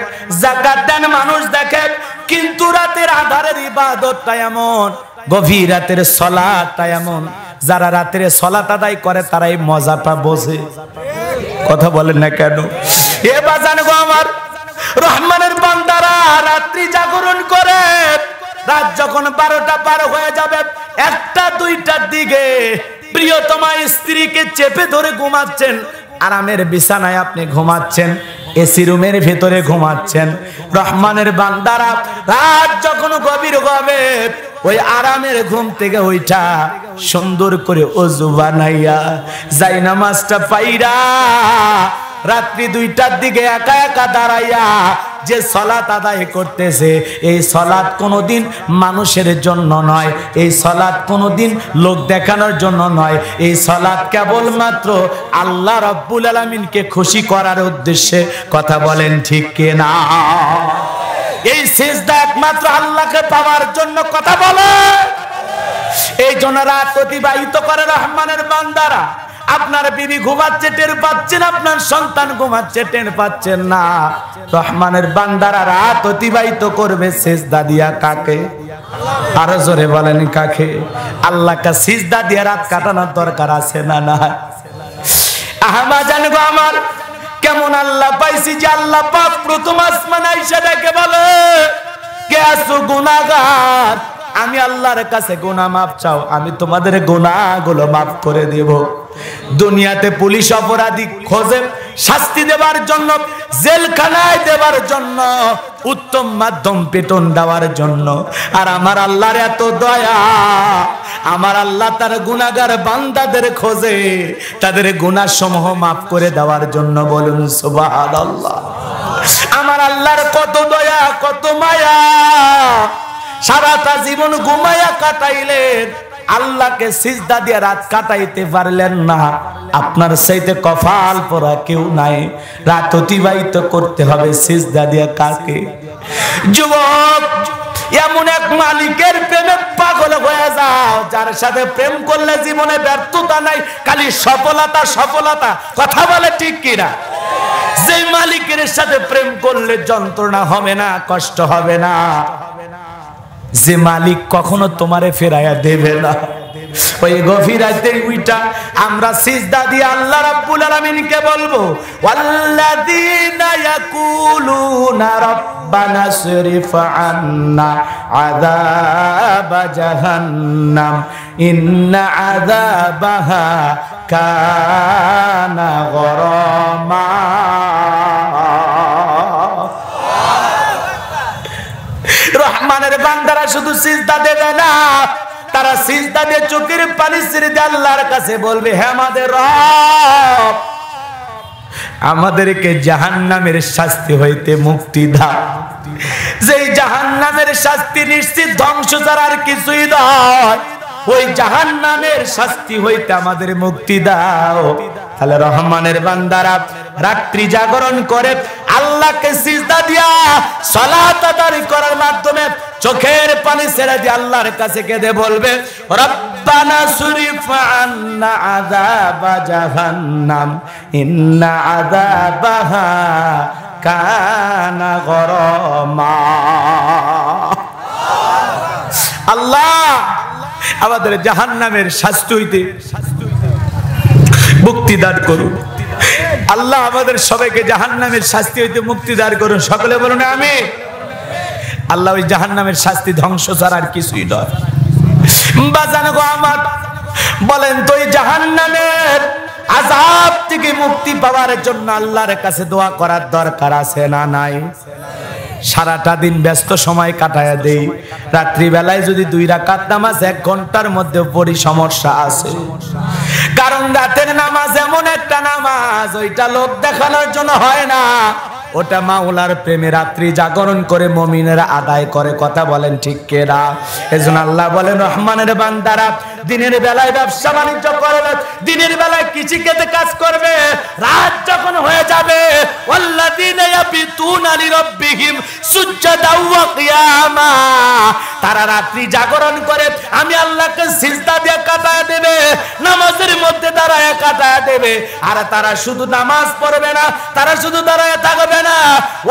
যাকাত দেন মানুষ দেখে, কিন্তু রাতের আধারের ইবাদতটা এমন, গভীর রাতের সালাতটা এমন, যারা রাতের সালাত আদায় করে তারাই মজাটা বোঝে। কথা বলেন না কেন? এ বাজান গো আমার, রহমানের বান্দারা রাত্রি জাগরণ করে, রাত যখন 12টা পার হয়ে যাবে, 1টা 2টার দিকে প্রিয়তমা স্ত্রীকে চেপে ধরে ঘুমাচ্ছেন, আরামের বিছানায় আপনি ঘুমাচ্ছেন, এসি রুমের ভেতরে ঘুমাচ্ছেন। রহমানের বান্দারা রাত যখন গভীর হবে, ওই আরামের ঘুম থেকে ওইটা সুন্দর করে ওযু বানাইয়া যাই নামাজটা পাইরা রাত্রি 2টার দিকে একা একা দাঁড়াইয়া যে সালাত আদায় করতেছে, এই সালাত কোনোদিন মানুষের জন্য নয়, এই সালাত কোনোদিন লোক দেখানোর জন্য নয়, এই সালাত কেবলমাত্র আল্লাহ রাব্বুল আলামিনকে খুশি করার উদ্দেশ্যে। কথা বলেন ঠিক কিনা? এই সিজদা একমাত্র আল্লাহকে পাওয়ার জন্য। কথা বলে, এই জন্য রাত অতিবাহিত করে রহমানের বান্দারা। আপনার বিবি ঘুমাচ্ছে টের পাচ্ছেন, আপনার সন্তান ঘুমাচ্ছে টের পাচ্ছেন না, রহমানের বান্দারা রাত অতিবাহিত করবে সিজদা দিয়া। কাকে? আরো জোরে বলেন কাকে? আল্লাহকে সিজদা দিয়ে রাত কাটানোর দরকার আছে না? না। আহমা জানগো আমার, কেমন আল্লাহ পাইছি যে আল্লাহ পাক প্রথম আসমানে আইসা ডেকে বলে, কে আছো গুনাহগার, আমি আল্লাহর কাছে গুনাহ মাফ চাও, আমি তোমাদের গুনাহগুলো মাফ করে দেব। দুনিয়াতে পুলিশ অপরাধী খোঁজে শাস্তি দেওয়ার জন্য, জেলখানায় দেওয়ার জন্য, উত্তম মাধ্যম পেটন দেওয়ার জন্য। আর আমার আল্লাহর এত দয়া, আমার আল্লাহ তার গুনাহগার বান্দাদের খোঁজে তাদের গুনাহ সমূহ মাফ করে দেওয়ার জন্য। বলুন সুবহানাল্লাহ। আমার আল্লাহর কত দয়া, কত মায়া। সারাটা জীবন ঘুমায়া কাটাইলেন, আল্লাহকে সিজদা দিয়ে রাত কাটাইতে পারলেন না। আপনার চাইতে কপাল পোড়া কেউ নাই। রাত অতিবাহিত করতে হবে সিজদা দিয়ে। কাকে? যুবক, এমন এক মালিকের প্রেমে পাগল হয়ে যাও, যার সাথে প্রেম করলে জীবনে ব্যর্থতা নাই, খালি সফলতা সফলতা। কথা বলে ঠিক কিনা? যে মালিকের সাথে প্রেম করলে যন্ত্রণা হবে না, কষ্ট হবে না, যে মালিক কখনো তোমারে ফেরাইয়া দেবে না, ওই গভীর রাতে উইটা আমরা সিজদা দিয়ে আল্লাহ রাব্বুল আলামিনকে বলবো, ওয়াল্লাযীনা ইয়াকুলুনা রাব্বানা সরিফ আন্না আযাবা জাহান্নাম ইন্না আযাবাহা কানা গরামা। রহমানের বান্দারা শুধু সিজদা দেবে না, তারা সিজদা দিয়ে চোখের পানি ছেড়ে দিয়ে আল্লাহর কাছে বলবে, হে আমাদের রব, আমাদেরকে জাহান্নামের শাস্তি হইতে মুক্তি দাও। যেই জাহান্নামের শাস্তি নিশ্চিত ধ্বংস ছাড়া আর কিছুই নয়, ওই জাহান্নামের শাস্তি হইতে আমাদের মুক্তি দাও। তাহলে রহমানের বান্দারা রাত্রি জাগরণ করে আল্লাহকে সিজদা দিয়া সালাত আদায় করার মাধ্যমে চোখের পানি ছেড়ে দিয়ে আল্লাহর কাছে কেঁদে বলবে, রব্বানা সরিফ আন্না আযাবা জাহান্নাম ইন্না আযাবাহা কানা গরামা। আল্লাহ আমাদের জাহান্নামের শাস্তি হইতে মুক্তি দান করুন। আল্লাহ আমাদের সবাইকে জাহান্নামের শাস্তি হইতে মুক্তি দান করুন। সকলে বলুন আমিন। আল্লাহ ওই জাহান্নামের শাস্তি ধ্বংস ছাড়া আর কিছুই নয়। বাজান গো আমার, বলেন তো এই জাহান্নামের আযাব থেকে মুক্তি পাওয়ার জন্য আল্লাহর কাছে দোয়া করার দরকার আছে না নাই? সারাটা দিন ব্যস্ত সময় কাটায়া দেই, রাত্রি বেলায় যদি 2 রাকাত নামাজ 1 ঘন্টার মধ্যে পড়ি, সমস্যা আছে। কারণ রাতের নামাজ এমন একটা নামাজ, ওইটা লোক দেখানোর জন্য হয় না, ওটা মাওলার প্রেমে রাত্রি জাগরণ করে মুমিনেরা আদায় করে। কথা বলেন ঠিক কিনা? এজন্য আল্লাহ বলেন রহমানের বান্দারা দিনের বেলায় ব্যবসা বাণিজ্য করবে, দিনের বেলায় কৃষিক্ষেত্রে কাজ করবে, রাত যখন হয়ে যাবে ওয়াল্লাযীনা ইয়াবিতুনা লিরাব্বিহিম সুজদাও ওয়া কিয়ামা, তারা রাত্রি জাগরণ করে আমি আল্লাহকে সিজদা দিয়ে কাটায় দেবে, নামাজের মধ্যে দাঁড়ায় কাটায় দেবে। আর তারা শুধু নামাজ পড়বে না, তারা শুধু দাঁড়ায় থাকবে না,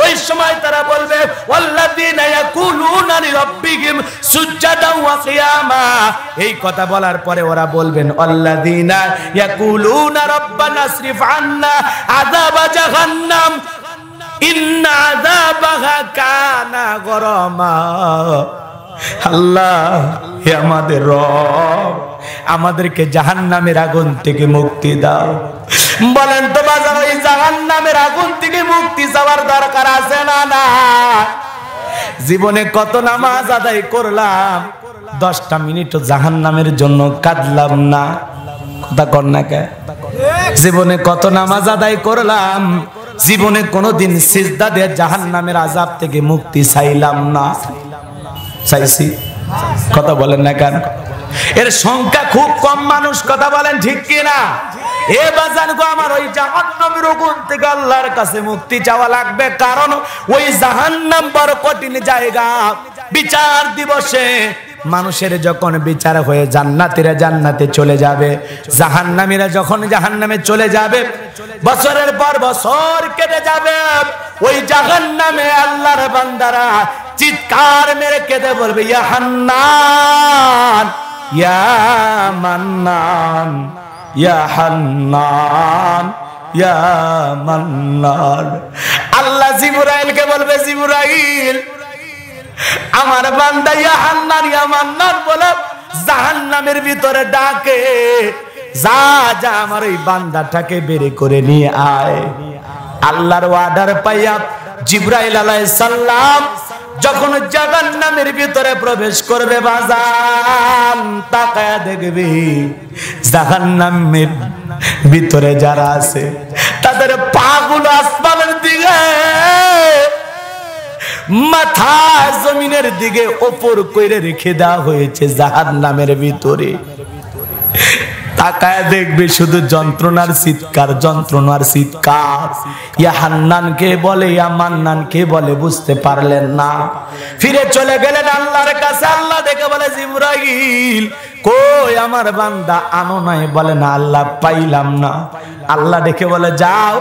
ওই সময় তারা বলবে ওয়াল্লাযীনা ইয়াকুলুনা লিরাব্বিহিম সুজদাও ওয়া কিয়ামা। এই কথা বলার পরে ওরা বলবেন আল্লাযীনা ইয়াকুলুনা রাব্বানা আসরিফ আন্না আযাবা জাহান্নাম ইন্না আযাবাহা কানা গরামা। আল্লাহ, হে আমাদের রব, আমাদেরকে জাহান্নামের আগুন থেকে মুক্তি দাও। বলেন তো বাজার, ওই জাহান্নামের আগুন থেকে মুক্তি চাওয়ার দরকার আছে না? না। জীবনে কত নামাজ আদায় করলাম, 10টা মিনিটও জাহান্নামের জন্য কাঁদলাম না। কথা কর না কে? জীবনে কত নামাজ আদায় করলাম, জীবনে কোনোদিন সিজদা দিয়ে জাহান্নামের আযাব থেকে মুক্তি চাইলাম না। চাইছি? কথা বলেন না কেন? এর সংখ্যা খুব কম মানুষ। কথা বলেন ঠিক কিনা? এ বাজান গো আমার, ওই জাহান্নামের আগুন থেকে আল্লাহর কাছে মুক্তি চাওয়া লাগবে, কারণ ওই জাহান্নাম বড় কঠিন জায়গা। বিচার দিবসে মানুষের যখন বিচার হয়ে জান্নাতীরা জান্নাতে চলে যাবে, জাহান্নামীরা যখন জাহান্নামে চলে যাবে, বছরের পর বছর কেটে যাবে, ওই জাহান্নামে আল্লাহর বান্দারা চিৎকার মেরে কেঁদে বলবে ইয়া হান্নান ইয়া মান্নান ইয়া হান্নান ইয়া মান্নান। আল্লাহ জিবরাইলকে বলবে জিবরাইল, আমার বান্দা ইয়া হান্নান ইয়া মান্নান বলে জাহান্নামের ভিতরে ডাকে, যা যা আমার ওই বান্দাটাকে বের করে নিয়ে আয়। আল্লাহর অর্ডার পাইয়া জিবরাইল আলাইহিস সালাম যখন জাহান্নামের ভিতরে প্রবেশ করবে, বাজান তাকায়া দেখবে জাহান্নামের ভিতরে যারা আছে তাদের পাগুলো আসমানের দিকে, মাথা জমিনের দিকে ওপর কইরে রেখে দেওয়া হয়েছে জাহান্নামের ভিতরে। তাকায় দেখবে শুধু যন্ত্রণার চিৎকার, যন্ত্রণার চিৎকার। ইয়া হান্নান কে বলে, ইয়া মান্নান কে বলে বুঝতে পারলেন না, ফিরে চলে গেলেন আল্লাহর কাছে। আল্লাহ দেখে বলে জিবরাইল কই আমার বান্দা আনো নাই? বলে না আল্লাহ পাইলাম না। আল্লাহ দেখে বলে যাও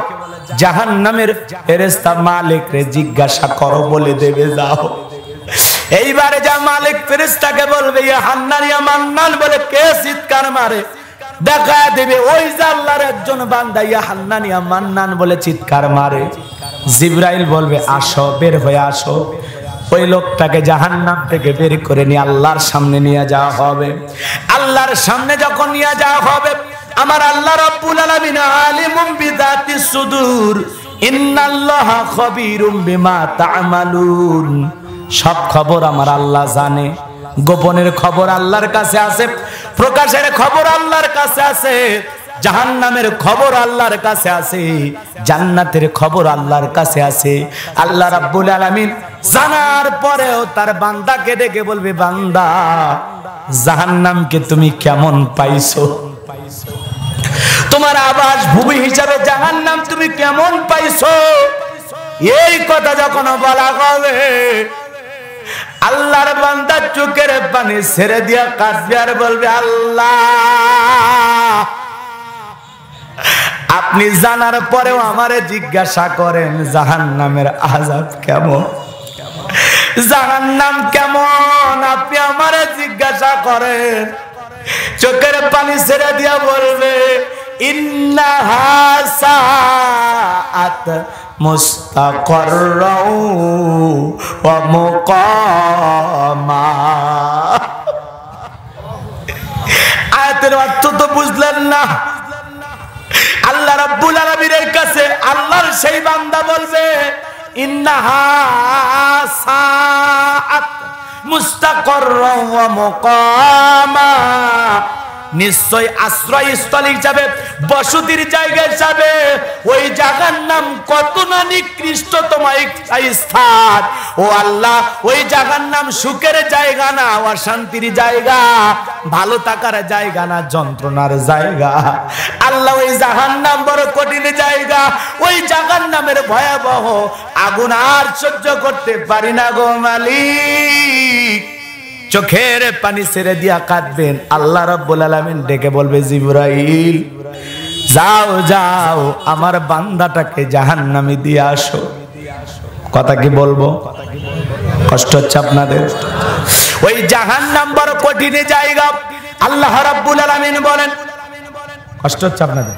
জাহান্নামের ফেরেশতা মালিক রে জিজ্ঞাসা করো, বলে দেবে যাও। এইবারে যা মালিক ফেরেশতাকে বলবে ইয়া হান্নান ইয়া মান্নান বলে কে চিৎকার মারে, দেখা দেবে ওই যে আল্লাহর একজন বান্দা ইয়া হান্নান ইয়া মান্নান বলে চিৎকার মারে। জিবরাইল বলবে আসো, বের হয়ে আসো। ওই লোকটাকে জাহান্নাম থেকে বের করে নিয়ে আল্লাহর সামনে নিয়ে যাওয়া হবে। আল্লাহর সামনে যখন নিয়ে যাওয়া হবে, আমার আল্লাহ রাব্বুল আলামিন আলিমুম বিযাতিস সুদূর ইন্নাল্লাহা খাবীরুম বিমা তা'মালুন। সব খবর আমার আল্লাহ জানে, গোপনের খবর আল্লাহর কাছে আছে, প্রকাশের খবর আল্লাহর কাছে আছে, জাহান্নামের খবর আল্লাহর কাছে আছে, জান্নাতের খবর আল্লাহর কাছে আছে। আল্লাহ রাব্বুল আলামিন জানার পরেও তার বান্দাকে ডেকে বলবে বান্দা জাহান্নামকে তুমি কেমন পাইছো? তোমার আবাস ভূমি হিসাবে জাহান্নাম তুমি কেমন পাইছো? এই কথা যখন বলা হবে, আল্লাহর বান্দা চোখের পানি ছেড়ে দিয়া কাঁদবে আর বলবে আল্লাহ আপনি জানার পরেও আমারে জিজ্ঞাসা করেন জাহান্নামের আযাব কেমন, জাহান্নাম কেমন, আপনি আমারে জিজ্ঞাসা করেন। চোখের পানি ছেড়ে দিয়া বলবে ইন্নাহা সাআত মুস্তাকাররাও ওয়া মুকামা। আয়াতের অর্থ তো বুঝলেন না? আল্লাহ রাব্বুল আলামিনের কাছে আল্লাহর সেই বান্দা বলবে ইন্নাহা সাআত মুস্তাকাররাও ওয়া মুকামা। নিশ্চয় আশ্রয়স্থল হিসাবে, বসতির জায়গা হিসাবে ওই জায়গার নাম কত না নিকৃষ্টতম স্থান। ও আল্লাহ, ওই জায়গার নাম সুখের জায়গা না, অশান্তির জায়গা, ভালো থাকার জায়গা না, যন্ত্রণার জায়গা। আল্লাহ, ওই জাহান্নাম বড় কঠিন জায়গা, ওই জাহান্নামের নামের ভয়াবহ আগুন আর সহ্য করতে পারি না গো মালিক। চোখের পানি ছেড়ে দিয়া কাঁদবেন। আল্লাহ রাব্বুল আলামিন ডেকে বলবে, জিবরাইল যাও যাও, আমার বান্দাটাকে জাহান্নামে দিয়ে আসো। কথা কি বলবো? কষ্ট হচ্ছে আপনাদের? ওই জাহান্নাম বড় কঠিন জায়গা। আল্লাহ রাব্বুল আলামিন বলেন, কষ্ট হচ্ছে আপনাদের?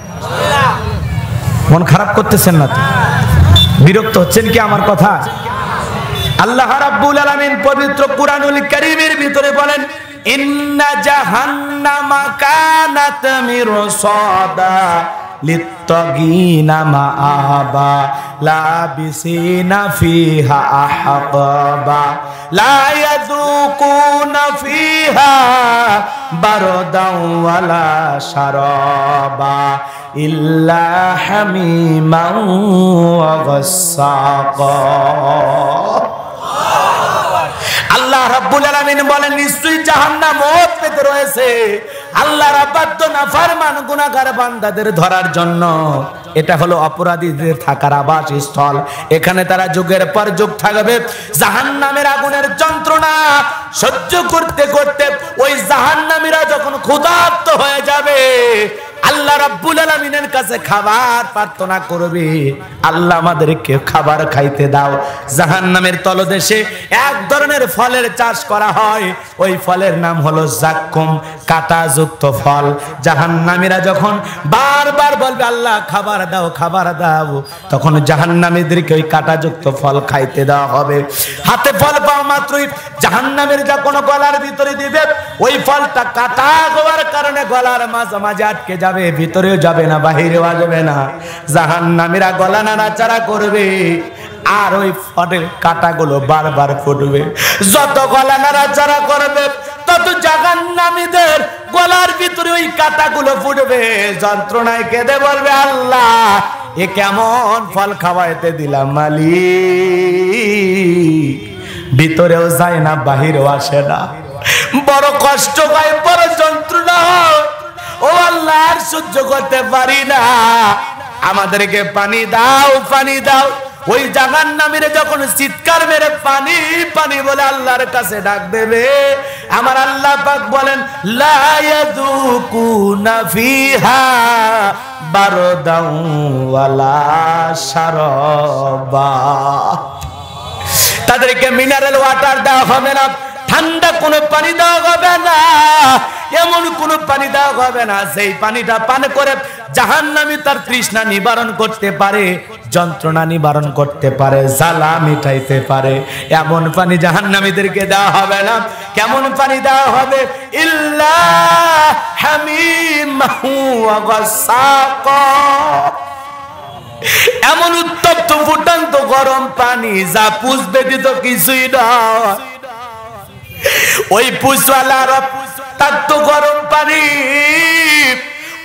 মন খারাপ করতেছেন না তো? বিরক্ত হচ্ছেন কি আমার কথা? আল্লাহ রাব্বুল আলামিন পবিত্র কুরআনুল কারীমের ভিতরে বলেন, ইন্না জাহান্নামা কানাত মিরসাদা লিত্তাগিনা মাআবা লাবিসিনা ফিহা আহকাবা লা ইয়াযুকুনা ফিহা বারদাও ওয়ালা শারাবা ইল্লা হামিমান ওয়া গাসসাকা। আল্লাহ রাব্বুল আলামিন বলেন, নিশ্চয়ই জাহান্নাম ওত পেতে রয়েছে আল্লাহর অবাধ্য নাফরমান গুনাহগার বান্দাদের ধরার জন্য। এটা হলো অপরাধীদের থাকার আবাসস্থল। এখানে তারা যুগের পর যুগ থাকবে। জাহান্নামের আগুনের যন্ত্রণা সহ্য করতে করতে ওই জাহান্নামীরা যখন ক্ষুধার্ত হয়ে যাবে, আল্লাহ রাব্বুল আলামিনের কাছে খাবার প্রার্থনা করবে, আল্লাহ আমাদেরকে খাবার খাইতে দাও। জাহান্নামের তলদেশে এক ধরনের ফলের চাষ করা হয়, ওই ফলের নাম হলো জাক্কুম, কাঁটাযুক্ত ফল। জাহান্নামীরা যখন বারবার বলবে, আল্লাহ খাবার দাও খাবার দাও, তখন জাহান্নামীদেরকে ওই কাঁটাযুক্ত ফল খাইতে দেওয়া হবে। হাতে ফল পাওয়া মাত্রই জাহান্নামের যখন গলার ভিতরে দিবে, ওই ফলটা কাটা হওয়ার কারণে গলার মাঝে আটকে যাবে, ভিতরেও যাবে না, বাহিরেও আসবে না। জাহান্নামীরা গলা নাড়াচাড়া করবে আর ওই ফলের কাঁটাগুলো বারবার ফুটবে। যত গলা নাড়াচাড়া করবে তত জাহান্নামীদের গলার ভিতরে ওই কাঁটাগুলো ফুটবে। যন্ত্রণায় কেঁদে বলবে, আল্লাহ এ কেমন ফল খাওয়াইতে দিলাম মালিক। ভিতরেও যায় না, বাহিরেও আসে না, বড় কষ্ট হয়, বড় যন্ত্রণা হয়। ও আল্লাহ, আর সহ্য করতে পারি না, আমাদেরকে পানি দাও পানি দাও। ওই জাহান্নামীরা যখন চিৎকার মেরে পানি পানি বলে আল্লাহর কাছে ডাক দেবে, আমার আল্লাহ পাক বলেন, লা ইয়াযুকুনা ফিহা বারদাও ওয়ালা শারাবা। তাদেরকে মিনারেল ওয়াটার দেওয়া হবে না, ঠান্ডা কোনো পানি দেওয়া হবে না, এমন কোন পানি দেওয়া হবে না সেই পানিটা পান করে জাহান্নামী তার তৃষ্ণা নিবারণ করতে পারে, যন্ত্রণা নিবারণ করতে পারে, জ্বালা মিটাইতে পারে। এমন পানি জাহান্নামীদেরকে দেওয়া হবে না। কেমন পানি দেওয়া হবে? ইল্লা হামিমাহু ওয়া গাসসাকা। এমন উত্তপ্ত ফুটন্ত গরম পানি যা পুষ ব্যতীত কিছুই নয়। ওই পুষওয়ালা রক্তাক্ত গরম পানি,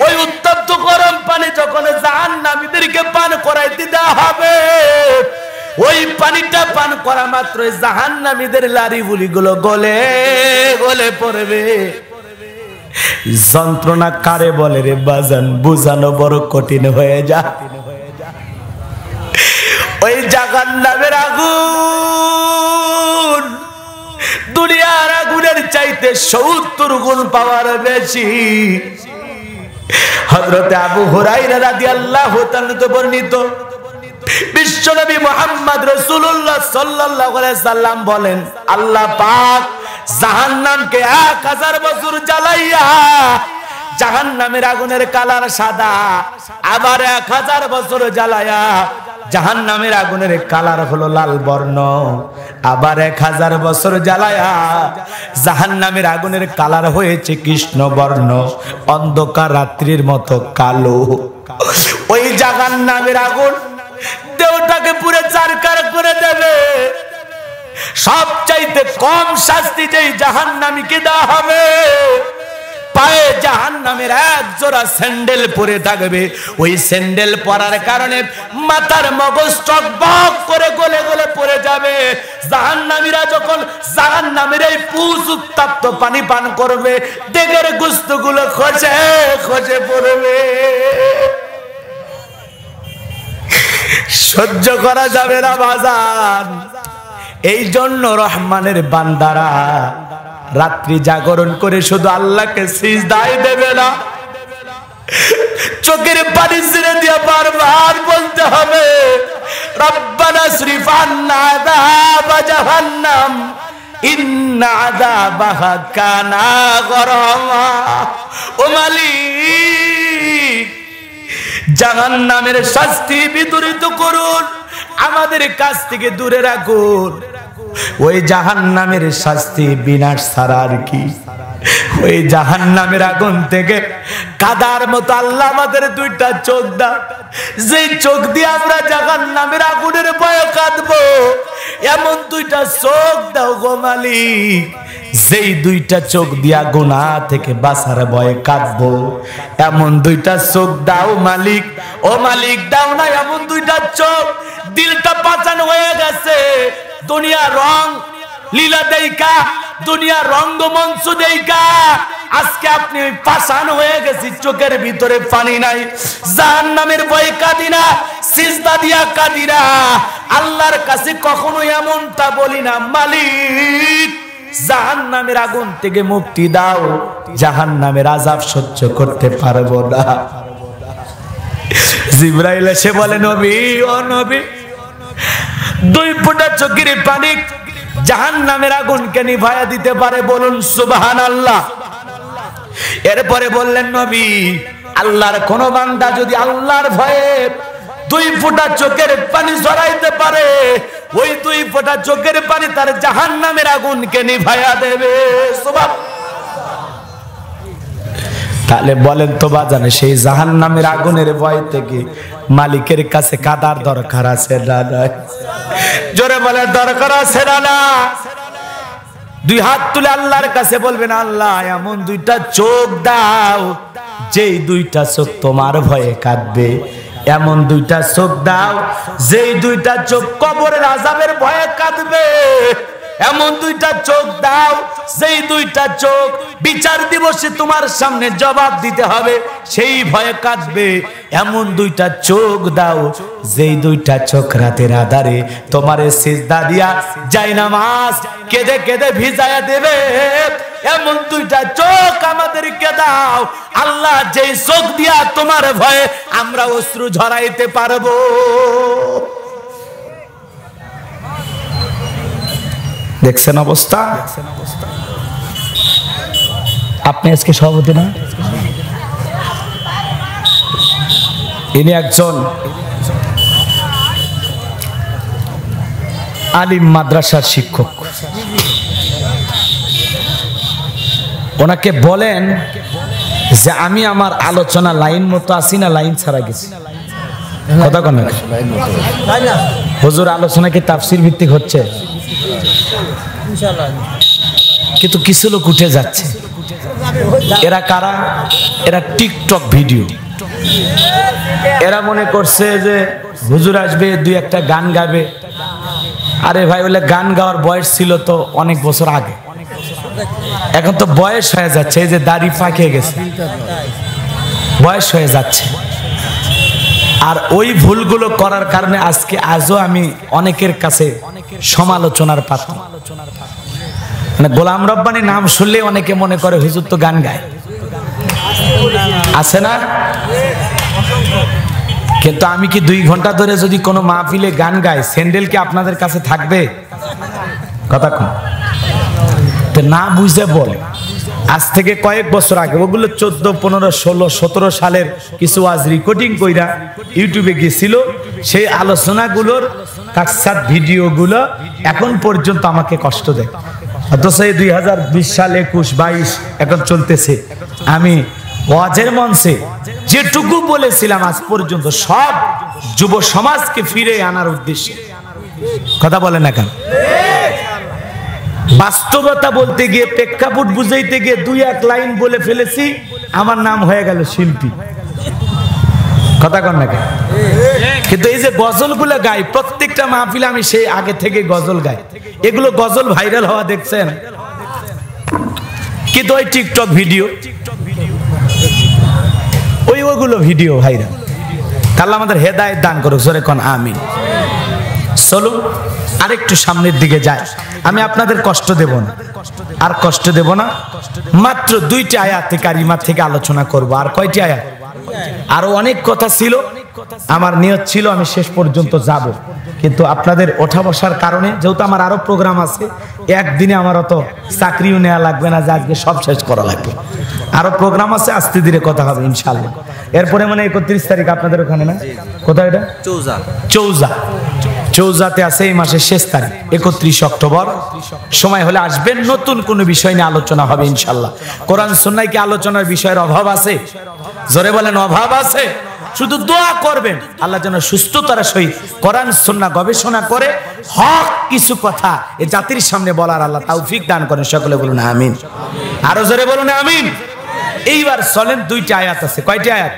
ওই উত্তপ্ত গরম পানি যখন জাহান্নামীদেরকে পান করাইতে দেওয়া হবে, ওই পানিটা পান করা মাত্র জাহান্নামীদের লারি বুলিগুলো গলে গলে পড়বে। যন্ত্রণা কারে বলে রে বাজান, বুঝানো বড় কঠিন হয়ে যায়। ওই জাহান্নামের আগুন দুনিয়ার আগুনের চাইতে ৭০ গুণ পাওয়ার বেশি। হযরতে আবু হুরায়রা রাদিয়াল্লাহু তাআলা বর্ণিত, বিশ্বনবী মুহাম্মদ রাসূলুল্লাহ সাল্লাল্লাহু আলাইহি সাল্লাম বলেন, আল্লাহ পাক জাহান্নামকে ১০০০ বছর জ্বালাইয়া জাহান্নামের আগুনের কালার সাদা, আবার ১০০০ বছর জ্বালায়া জাহান্নামের আগুনের কালার হলো লাল বর্ণ, আবার ১০০০ বছর জ্বালায়া জাহান্নামের আগুনের কালার হয়েছে কৃষ্ণ বর্ণ, অন্ধকার রাত্রির মতো কালো। ওই জাহান্নামের আগুন দেহটাকে পুরো চারকার করে দেবে। সবচাইতে কম শাস্তি যেই জাহান্নামীকে দেওয়া হবে, পায়ে জাহান্নামের এক জোড়া স্যান্ডেল পরে থাকবে। ওই স্যান্ডেল পরার কারণে মাথার মগজ টকবক করে গলে গলে পড়ে যাবে। জাহান্নামীরা যখন জাহান্নামের এই পুষ উত্তপ্ত পানি পান করবে, দেগের গোশতগুলো খসে খসে পড়বে, সহ্য করা যাবে না বাজান। এই জন্য রহমানের বান্দারা রাত্রি জাগরণ করে শুধু আল্লাহকে সিজদায় দেবে না, চোখের পানি ছেড়ে দিয়ে বারবার বলতে হবে, রব্বানা সরিফ আন্না আযাব জাহান্নাম ইন্না আযাবাহা কানা গরামা। ও মালিক, জাহান্নামের শাস্তি বিদূরিত করুন, আমাদের কাছ থেকে দূরে রাখুন। ওই জাহান্নামের শাস্তি বিনাশ ছাড়া আর কি। ওই জাহান্নামের আগুন থেকে কাদার মতো আল্লাহ আমাদের দুইটা চোখ দাও, যেই চোখ দিয়ে আমরা জাহান্নামের আগুনের ভয়ে কাঁদবো, এমন দুইটা চোখ দাও গো মালিক, যেই দুইটা চোখ দিয়া গুনাহ থেকে বাঁচার ভয়ে কাঁদবো, এমন দুইটা চোখ দাও মালিক। ও মালিক, দাও না এমন দুইটা চোখ। দিলটা পাচানো হয়ে গেছে দুনিয়া রং লীলা দেইকা, দুনিয়া রঙ্গমঞ্চ দেইকা, আজকে আপনি ওই পাষাণ হয়ে গেছি, চোখের ভিতরে পানি নাই। জাহান্নামের ভয়ে কাঁদি না, সিজদা দিয়া কাঁদি না, আল্লাহর কাছে কখনো এমনটা বলি না, মালিক জাহান্নামের আগুন থেকে মুক্তি দাও, জাহান্নামের আযাব সহ্য করতে পারবো না। জিবরাইল এসে বলে, নবী ও নবী, 2 ফোঁটা চোখের পানি জাহান্নামের আগুনকে নিভায়া দিতে পারে, বলুন সুবহানাল্লাহ। এরপরে বললেন, নবী, আল্লাহর কোন বান্দা যদি আল্লাহর ভয়ে 2 ফোঁটা চোখের পানি ঝরাইতে পারে, ওই 2 ফোঁটা চোখের পানি তার জাহান্নামের আগুনকে নিভায়া দেবে। তাহলে বলেন তো বাজানে, সেই জাহান্নামের আগুনের ভয় থেকে মালিকের কাছে কাদার দরকার আছে না নাই? জোরে বলে, দরকার আছে না না? 2 হাত তুলে আল্লাহর কাছে বলবেন, আল্লাহ এমন 2টা চোখ দাও, যেই 2টা চোখ তোমার ভয়ে কাঁদবে, এমন 2টা চোখ দাও, যেই 2টা চোখ কবরের আযাবের ভয়ে কাঁদবে, এমন 2টা চোখ দাও, যেই 2টা চোখ বিচার দিবসে তোমার সামনে জবাব দিতে হবে, সেই ভয়ে কাঁদবে, এমন 2টা চোখ দাও, যেই 2টা চোখ রাতের আধারে তোমারে সিজদা দিয়া জায়নামাজ কেঁদে কেঁদে ভিজায়া দেবে, এমন 2টা চোখ আমাদেরকে দাও আল্লাহ, যেই চোখ দিয়া তোমার ভয়ে আমরা অশ্রু ঝরাইতে পারবো। দেখছেন অবস্থা? আপনি আজকে সভাপতি না? ইনি একজন আলিম মাদ্রাসার শিক্ষক। ওনাকে বলেন যে আমি আমার আলোচনা লাইন মতো আসি না লাইন ছাড়া গেছি? কথা কোন হুজুর, আলোচনা কি তাফসীর ভিত্তিক হচ্ছে? কিন্তু কিছু লোক উঠে যাচ্ছে। এরা কারা? এরা টিকটক ভিডিও। এরা মনে করছে যে হুজুর আসবে, 2-1টা গান গাবে। আরে ভাই, বলে গান গাওয়ার বয়স ছিল তো অনেক বছর আগে, এখন তো বয়স হয়ে যাচ্ছে। এই যে দাড়ি পাকে গেছে, বয়স হয়ে যাচ্ছে। আর ওই ভুলগুলো করার কারণে আজও আমি অনেকের কাছে সমালোচনার পাত্র। মানে গোলাম রব্বানী নাম শুনলে অনেকে মনে করে হুজুর তো গান গায়, আছে না? কিন্তু আমি কি 2 ঘন্টা ধরে যদি কোনো মাহফিলে গান গাই, স্যান্ডেল কি আপনাদের কাছে থাকবে? কথা কম তো না বুঝে বলে। আজ থেকে কয়েক বছর আগে, ওগুলো 14, 15, 16, 17 সালের কিছু আজ রেকর্ডিং কইরা ইউটিউবে গেছিল। সেই আলোচনাগুলোর কাটসাট ভিডিওগুলো এখন পর্যন্ত আমাকে কষ্ট দেয়। অথচ এই 2020 সাল 21, 22 এখন চলতেছে। আমি ওয়াজের মঞ্চে যেটুকু বলেছিলাম আজ পর্যন্ত সব যুব সমাজকে ফিরে আনার উদ্দেশ্যে। কথা বলেন না কেন? বাস্তবতা বলতে গিয়ে, প্রেক্ষাপট বুঝাইতে গিয়ে দুই এক লাইন বলে ফেলেছি, আমার নাম হয়ে গেল শিল্পী। কথা কন নাকি? কিন্তু এই যে গজলগুলো গাই, প্রত্যেকটা মাহফিলে আমি সেই আগে থেকে গজল গাই। এগুলো গজল ভাইরাল হওয়া দেখছেন, কিন্তু ওই টিকটক ভিডিও, ওইগুলো ভিডিও ভাইরাল। আল্লাহ আমাদের হেদায়েত দান করুক, জোরে কোন আমিন। চলুন আরেকটু সামনের দিকে যায়, আমি আপনাদের কষ্ট দেব না, আর কষ্ট দেব না। মাত্র 2টি আয়াতে কারিমা থেকে আলোচনা করব। আর কয়টি আয়াত? আরো অনেক কথা ছিল, আমার নিয়ত ছিল আমি শেষ পর্যন্ত যাব, কিন্তু আপনাদের ওঠা বসার কারণে, যেহেতু আমার আরো প্রোগ্রাম আছে, একদিনে আমার অত চাকরিও নেওয়া লাগবে না যে আজকে সব শেষ করা লাগবে। আরো প্রোগ্রাম আছে, আস্তে ধীরে কথা হবে ইনশাআল্লাহ। এরপরে মানে 31 তারিখ আপনাদের ওখানে না? কোথায় এটা? চৌজাতে আছে এই মাসের শেষ তারিখ, 31 অক্টোবর। সময় হলে আসবেন, নতুন কোনো বিষয় নিয়ে আলোচনা হবে ইনশাআল্লাহ। কোরআন সুন্নাহ কি আলোচনার বিষয়ের অভাব আছে? জোরে বলেন, অভাব আছে? শুধু দোয়া করবেন আল্লাহ যেন সুস্থতার সহিত কোরআন সুন্নাহ গবেষণা করে হক কিছু কথা এই জাতির সামনে বলার আল্লাহ তৌফিক দান করেন। সকলে বলুন আমিন। আরো জোরে বলুন আমিন। এইবার চলেন 2টি আয়াত আছে। কয়টি আয়াত?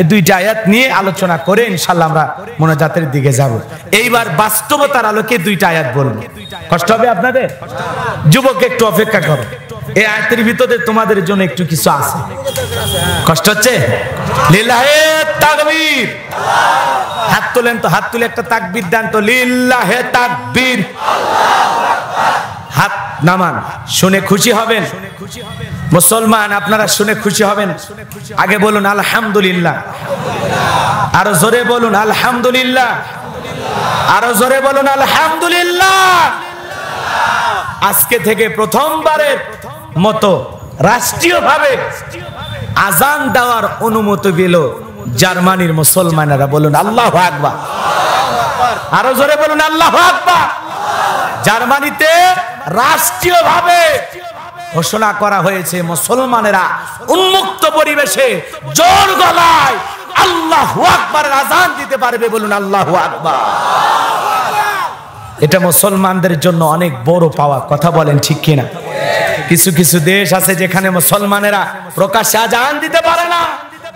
এই 2টি আয়াত নিয়ে আলোচনা করে ইনশাআল্লাহ আমরা মোনাজাতের দিকে যাব। এইবার বাস্তবতার আলোকে 2টা আয়াত বলবো। কষ্ট হবে আপনাদের? যুবক একটু অপেক্ষা করো, এই আয়াতের ভিতরে তোমাদের জন্য একটু কিছু আছে। কষ্ট হচ্ছে? লিল্লাহে তাকবীর। হাত তোলেন তো, হাত তুলে একটা তাকবীর দেন তো। লিল্লাহে তাকবীর। হাত নামান, শুনে খুশি হবেন মুসলমান, আপনারা শুনে খুশি হবেন। আগে বলুন আলহামদুলিল্লাহ, আরো জোরে বলুন আলহামদুলিল্লাহ, আরো জোরে বলুন আলহামদুলিল্লাহ। আজকে থেকে প্রথমবারের মতো রাষ্ট্রীয়ভাবে আজান দেওয়ার অনুমতি পেল জার্মানির মুসলমানেরা। বলুন আল্লাহু আকবার। আরো জোরে বলুন আল্লাহু আকবার। জার্মানিতে রাষ্ট্রীয়ভাবে ঘোষণা করা হয়েছে মুসলমানেরা উন্মুক্ত পরিবেশে জোর গলায় আল্লাহু আকবারের আযান দিতে পারবে। বলুন আল্লাহু আকবার। এটা মুসলমানদের জন্য অনেক বড় পাওয়া। কথা বলেন ঠিক কিনা? কিছু কিছু দেশ আছে যেখানে মুসলমানেরা প্রকাশ্যে আযান দিতে পারে না,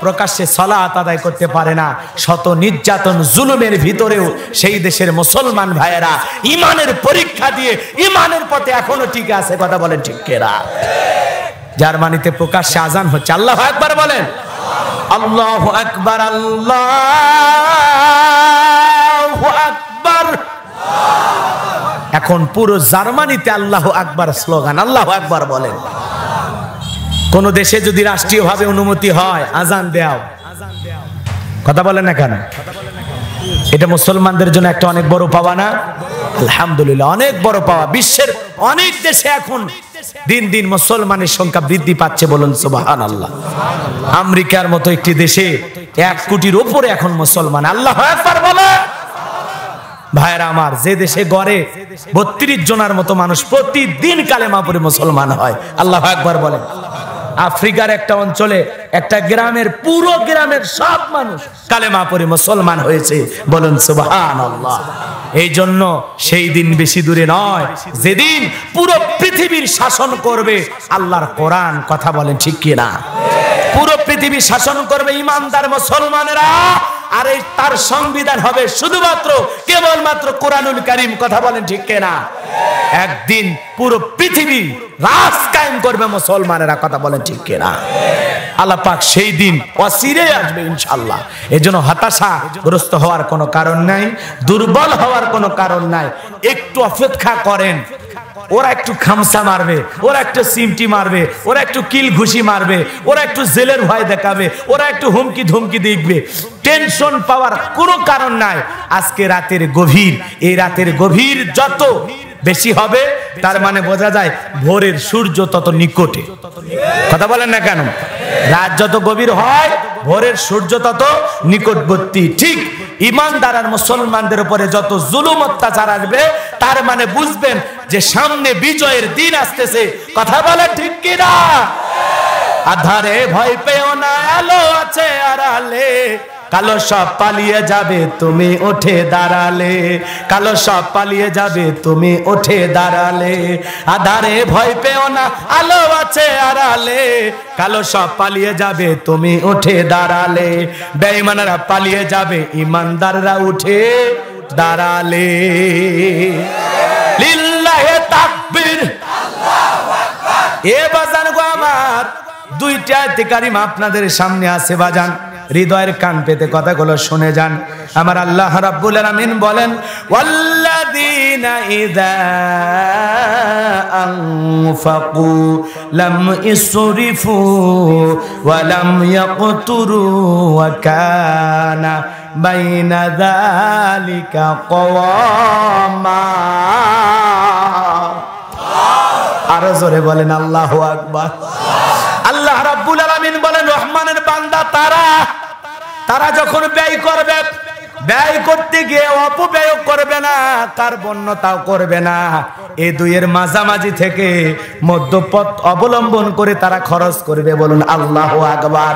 প্রকাশ্যে সালাত আদায় করতে পারে না। শত নির্যাতন জুলুমের ভিতরেও সেই দেশের মুসলমান ভাইয়েরা ঈমানের পরীক্ষা দিয়ে ঈমানের পথে এখনো টিকে আছে। কথা বলেন ঠিক কিনা? জার্মানিতে প্রকাশ্যে আযান হচ্ছে। আল্লাহু আকবার বলেন। আল্লাহু আকবার, আল্লাহু আকবার। এখন পুরো জার্মানিতে আল্লাহু আকবার স্লোগান। আল্লাহু আকবার বলেন। কোন দেশে যদি রাষ্ট্রীয়ভাবে অনুমতি হয় আযান দেও, কথা বলেন না কেন? এটা মুসলমানদের জন্য একটা অনেক বড় পাওয়া না? আলহামদুলিল্লাহ, অনেক বড় পাওয়া। বিশ্বের অনেক দেশে এখন দিন দিন মুসলমানের সংখ্যা বৃদ্ধি পাচ্ছে। বলুন সুবহানাল্লাহ। আমেরিকার মতো একটি দেশে 1 কোটির উপরে এখন মুসলমান। আল্লাহু আকবার বলে। ভাইরা আমার, যে দেশে গড়ে 32 জনের মতো মানুষ প্রতিদিন কালেমা পড়ে মুসলমান হয়। আল্লাহু আকবার বলেন। আফ্রিকার একটা অঞ্চলে একটা গ্রামের পুরো গ্রামের সব মানুষ কালেমা পড়ে মুসলমান হয়েছে। বলুন সুবহানাল্লাহ। এই জন্য সেই দিন বেশি দূরে নয় যেদিন পুরো পৃথিবীর শাসন করবে আল্লাহর কোরআন। কথা বলেন ঠিক কিনা? পুরো পৃথিবী শাসন করবে ইমানদার মুসলমানেরা, আর এই তার সংবিধান হবে শুধুমাত্র কেবলমাত্র কোরআনুল কারীম। কথা বলেন ঠিক কিনা? একদিন পুরো পৃথিবী রাজ কায়েম করবে মুসলমানেরা। কথা বলেন ঠিক কিনা? আল্লাহ পাক সেই দিন অচিরেই আসবে ইনশাআল্লাহ। এজন্য হতাশাগ্রস্ত হওয়ার কোনো কারণ নাই, দুর্বল হওয়ার কোনো কারণ নাই। একটু অপেক্ষা করেন। ওরা একটু খামসা মারবে, ওরা একটু সিমটি মারবে, ওরা একটু কিল ঘুষি মারবে, ওরা একটু জেলের ভয় দেখাবে, ওরা একটু হুমকি ধমকি দেখবে। টেনশন পাওয়ার কোনো কারণ নাই। আজকে রাতের গভীর, এই রাতের গভীর যত বেশি হবে তার মানে বোঝা যায় ভোরের সূর্য তত নিকটে। কথা বলেন না কেন? রাত যত গভীর হয় ভোরের সূর্য তত নিকটবর্তী। ঠিক ঈমানদার আর মুসলমানদের উপরে যত জুলুম অত্যাচার আসবে তার মানে বুঝবেন যে সামনে বিজয়ের দিন আসতেছে। কথা বলেন ঠিক কিনা? আধারে ভয় পেও না, আলো আছে আড়ালে, কালো সব পালিয়ে যাবে তুমি উঠে দাঁড়ালে, কালো সব পালিয়ে যাবে তুমি উঠে দাঁড়ালে, আধারে ভয় পেও না আলো আছে আড়ালে, কালো সব পালিয়ে যাবে তুমি উঠে দাঁড়ালে, বেঈমানরা পালিয়ে যাবে ইমানদাররা উঠে দাঁড়ালে। লিল্লাহে তাকবীর, আল্লাহু আকবার। এ বাজান গো আমার, দুইটা আয়াত কারিমা আপনাদের সামনে আছে বাজান, হৃদয়ের কান পেতে কথাগুলো শুনে যান। আমার আল্লাহ রাব্বুল আলামিন বলেন, ওয়াল্লাযীনা ইযা আনফাকু লাম ইসরিফু ওয়া লাম ইয়াকতুরু ওয়া কানা বাইনা যালিকা কওয়ামা। আরো জোরে বলেন আল্লাহু আকবার। আল্লাহ রাব্বুল আলামিন বলেন, রহমানের বান্দা তারা যখন ব্যয় করবে, ব্যয় করতে গিয়ে অপব্যয় করবে না, কার্পণ্যতাও করবে না, এই দুইয়ের মাঝামাঝি থেকে মধ্যপথ অবলম্বন করে তারা খরচ করবে। বলুন আল্লাহু আকবার।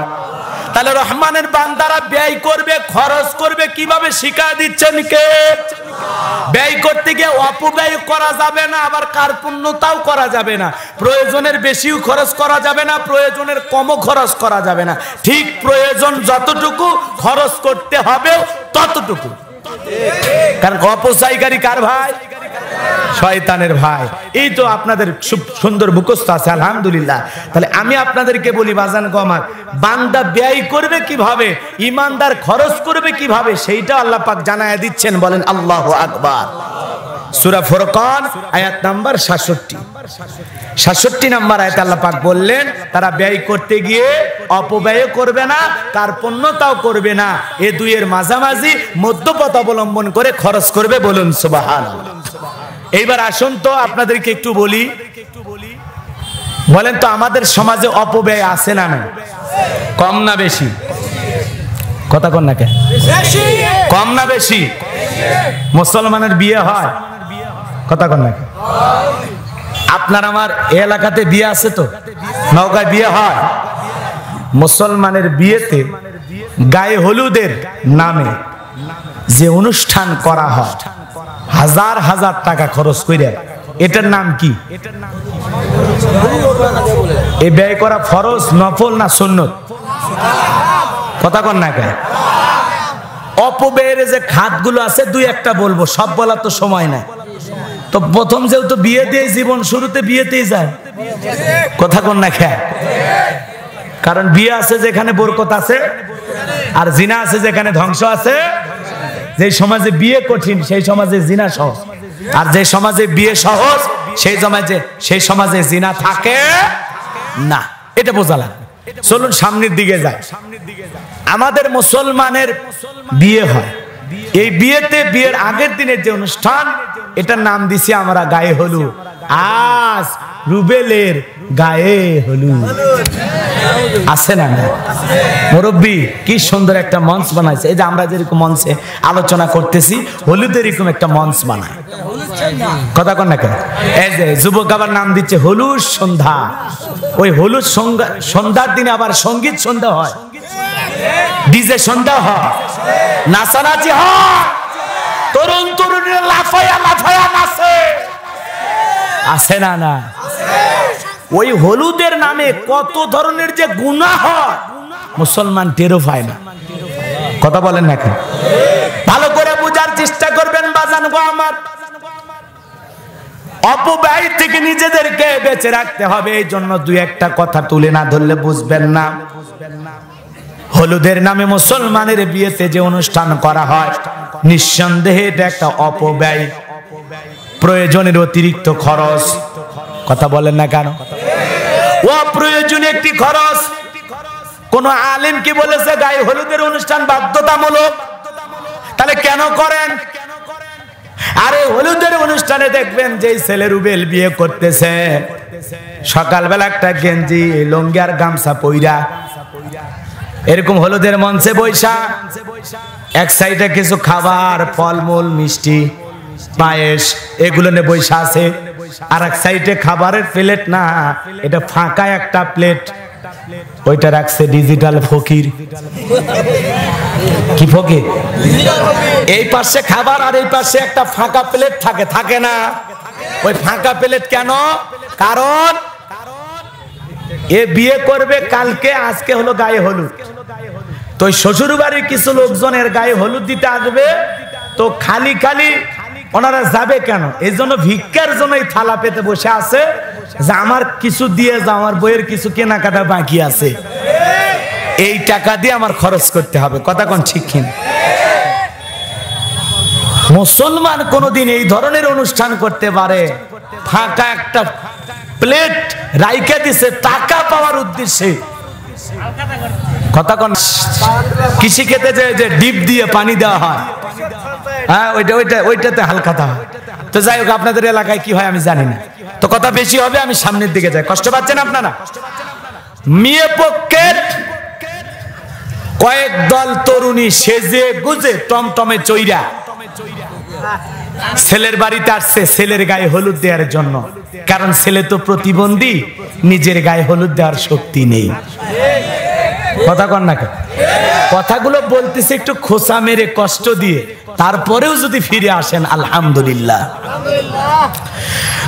তাহলে রহমানের বান্দারা ব্যয় করবে, খরচ করবে কিভাবে শিখায় দিচ্ছেন কে? ব্যয় করতে গিয়ে অপব্যয় করা যাবে না, আবার কার্পণ্যতাও করা যাবে না। প্রয়োজনের বেশিও খরচ করা যাবে না, প্রয়োজনের কমও খরচ করা যাবে না। ঠিক প্রয়োজন যতটুকু খরচ করতে হবে ততটুকু। কারণ অপচয়কারী কার ভাই? শয়তানের ভাই। এই তো আপনাদের সুন্দর মুখস্থ আছে আলহামদুলিল্লাহ। তাহলে আমি আপনাদেরকে বলি বাজান গো আমার, বান্দা ব্যয় করবে কিভাবে, ইমানদার খরচ করবে কিভাবে, সেইটা আল্লাহ পাক জানায় দিচ্ছেন। বলেন আল্লাহু আকবার। সূরা ফুরকান আয়াত নাম্বার 67 নাম্বার আয়াতে আল্লাহ পাক বললেন, তারা ব্যয় করতে গিয়ে অপব্যয় করবে না, কার্পণ্যতাও করবে না, এ দুইয়ের মাঝামাঝি মধ্যপথ অবলম্বন করে খরচ করবে। বলুন সুবহানাল্লাহ। এইবার আসুন তো আপনাদেরকে একটু বলি, বলেন তো আমাদের সমাজে অপব্যয় আছে না নাই? কম না বেশি? কথা কন না কেন? কম না বেশি? মুসলমানের বিয়ে হয়? কথা কন না কেন? আপনার আমার এলাকাতে বিয়ে আছে তো? নওগাঁয় বিয়ে হয়? মুসলমানের বিয়েতে গায়ে হলুদের নামে যে অনুষ্ঠান করা হয়, হাজার হাজার টাকা খরচ করে, এটার নাম কি? এই ব্যয় করা ফরজ, নফল না সুন্নত? কথা কন না কেন? অপব্যয়ের যে খাতগুলো আছে দুই একটা বলবো, সব বলার তো সময় নাই। তো প্রথম যেহেতু বিয়ে দিয়ে জীবন শুরুতে বিয়েতেই যায়। কথা কন না কেন? কারণ বিয়ে আছে যেখানে বরকত আছে, আর জিনা আছে যেখানে ধ্বংস আছে। যে সমাজে বিয়ে কঠিন সেই সমাজে জিনা সহজ, আর যে সমাজে বিয়ে সহজ সেই সমাজে জিনা থাকে না। এটা বোঝা লাগবে। চলুন সামনের দিকে যাই। আমাদের মুসলমানের বিয়ে হয়, এই বিয়েতে বিয়ের আগের দিনের যে অনুষ্ঠান, এটার নাম দিছি আমরা গায়ে হলুদ। আজ রুবেলের গায়ে হলুদ আছে না? মুরব্বী কি সুন্দর একটা মঞ্চ বানাইছে। এই যে আমরা যেরকম মঞ্চে আলোচনা করতেছি, হলুদের এরকম একটা মঞ্চ বানায়। কথা কন না কেন? এই যে যুবক আবার নাম দিচ্ছে হলুদ সন্ধ্যা। ওই হলুদ সন্ধ্যার দিনে আবার সঙ্গীত সন্ধ্যা হয়, ডিজে সন্ধ্যা হয়, নাচানাচি হয়, তরুণ তরুণীরা লাফায়া লাফায়া নাচে। আছে না? না। ওই হলুদের নামে কত ধরনের যে গুনাহ হয় মুসলমান টেরও পায় না। কথা বলেন না কেন? ভালো করে বোঝার চেষ্টা করবেন বাজান গো আমার। অপব্যয় থেকে নিজেদেরকে বেঁচে রাখতে হবে। এই জন্য দুই একটা কথা তুলে না ধরলে বুঝবেন না। হলুদের নামে মুসলমানের বিয়েতে যে অনুষ্ঠান করা হয়, নিঃসন্দেহে এটা একটা অপব্যয়, প্রয়োজনের অতিরিক্ত খরচ। কথা বলেন না কেন? অপ্রয়োজনীয় একটি খরচ। কোন আলেম কি বলেছে গায়ে হলুদের অনুষ্ঠান বাধ্যতামূলক? তাহলে কেন করেন? আরে হলুদের অনুষ্ঠানে দেখবেন যে ছেলে রুবেল বিয়ে করতেছে, সকালবেলা একটা গেঞ্জি লুঙ্গি আর গামছা পইরা এরকম হলুদের মঞ্চে বৈশা, এক সাইডে কিছু খাবার, ফলমূল, মিষ্টি, পায়েস এগুলো নিয়ে বৈশা আছে, আর এক সাইডে খাবারের প্লেট না, এটা ফাঁকা একটা প্লেট, ওইটা রাখছে ডিজিটাল ফকির। কি ফকির? এই পাশে খাবার আর এই পাশে একটা ফাঁকা প্লেট থাকে, থাকে না? ওই ফাঁকা প্লেট কেন? কারণ এ বিয়ে করবে কালকে, আজকে হলো গায়ে হলুদ, তো শ্বশুর বাড়ির কিছু লোকজনের গায়ে হলুদ দিতে আসবে, তো খালি খালি ওনারা যাবে কেন? এই জন্য ভিক্ষার জন্য এই থালা পেতে বসে আছে যে আমার কিছু দিয়ে যাও, আমার বইয়ের কিছু কেনাকাটা বাকি আছে, এই টাকা দিয়ে আমার খরচ করতে হবে। কথা কোন ঠিক কিনা? মুসলমান কোনদিন এই ধরনের অনুষ্ঠান করতে পারে? ফাঁকা একটা প্লেট রাইখে দিছে টাকা পাওয়ার উদ্দেশ্যে। কথা কোন? কৃষি খেতে যে ডিপ দিয়ে পানি দেওয়া হয়, হ্যাঁ ওইটাতে হালকা হয়। তো যাই হোক, আপনাদের এলাকায় কি হয় আমি জানি না, তো কথা বেশি হবে, আমি সামনের দিকে যাই। কষ্ট পাচ্ছেন আপনারা? মেয়ে পক্ষের কয়েক দল তরুণী সেজে গুজে টমটমে চইরা ছেলের বাড়িতে আসছে ছেলের গায়ে হলুদ দেওয়ার জন্য, কারণ ছেলে তো প্রতিবন্ধী, নিজের গায়ে হলুদ দেওয়ার শক্তি নেই। কথা কন না? কথাগুলো বলতেছে একটু খোসা মেরে কষ্ট দিয়ে, তারপরেও যদি ফিরে আসেন আলহামদুলিল্লাহ।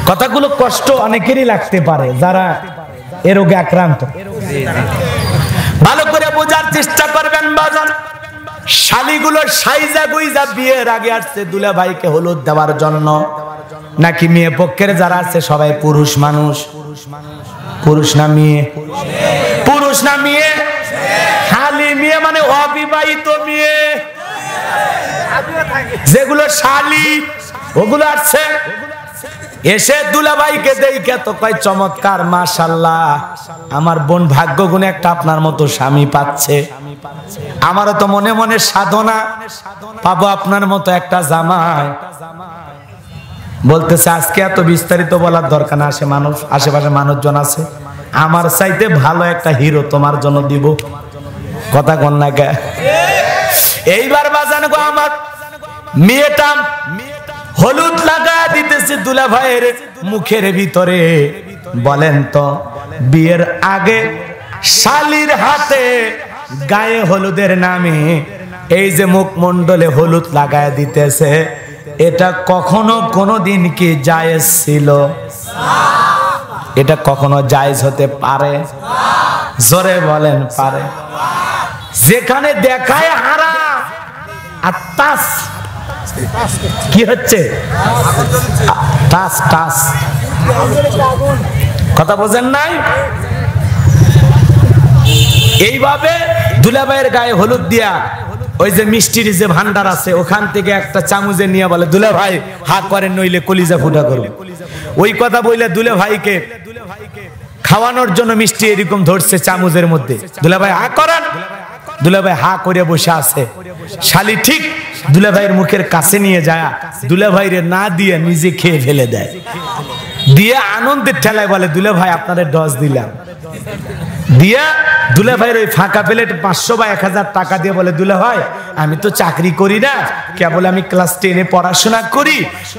কথাগুলো কষ্ট অনেকেরই লাগতে পারে যারা এ রোগে আক্রান্ত। ভালো করে বোঝার চেষ্টা করবেন বাজান। শালিগুলো সাইজা গুইজা বিয়ের আগে আসছে দুলা ভাইকে হলুদ দেওয়ার জন্য, নাকি মেয়ে পক্ষের যারা আছে সবাই পুরুষ মানুষ? পুরুষ না মেয়ে? পুরুষ না মেয়ে? খালি মেয়ে মানে অবিবাহিত মেয়ে, যেগুলো শালি ওগুলো আসছে। এসে দুলাভাইকে দেখে তো কয় চমৎকার, মাশাআল্লাহ, আমার বোন ভাগ্য গুণে একটা আপনার মতো স্বামী পাচ্ছে, আমারও তো মনে মনে সাধনা পাবো আপনার মতো একটা জামাই। বলতেছে আজকে এত বিস্তারিত বলার দরকার না, আশেপাশে মানুষজন আছে, আমার চাইতে ভালো একটা হিরো তোমার জন্য দিব। কথা কন না কে? এইবার বাজান গো, আমার মেয়েটা হলুদ লাগা দিতেছে দুলা ভাইয়ের মুখের ভিতরে। বলেন তো, বিয়ের আগে শালির হাতে গায়ে হলুদের নামে এই যে মুখমণ্ডলে হলুদ লাগায় দিতেছে, এটা কখনো কোনোদিন কি জায়েজ ছিল? এটা কখনো জায়েজ হতে পারে? জোরে বলেন পারে? যেখানে দেখায় হারাম আর তাস কি হচ্ছে? টাস টাস। কথা বোঝেন নাই? এইভাবে দুলাভাইয়ের গায়ে হলুদ দিয়া ওই যে মিষ্টির যে ভান্ডার আছে ওখান থেকে একটা চামচে নিয়ে বলে দুলা ভাই হা করেন নইলে কলিজা ফুটা করবে। ওই কথা বইলে দুলা ভাইকে খাওয়ানোর জন্য মিষ্টি এরকম ধরছে চামচের মধ্যে, দুলা ভাই হা করেন। দুলা ভাই হা করে বসে আছে। শালি ঠিক দুলা ভাইয়ের মুখের কাছে নিয়ে যায়, দুলা ভাইরে না দিয়ে নিজে খেয়ে ফেলে দেয়, দিয়ে আনন্দের ঠেলায় বলে দুলা ভাই আপনাদের ডজ দিলাম। দিয়া দুলা ভাইয়ের ওই ফাঁকা প্লেট 500 বা 1000 টাকা দিয়ে বলে দুলা ভাই আমি তো চাকরি করি না, কেবল আমি ক্লাস 10-এ পড়াশোনা করি,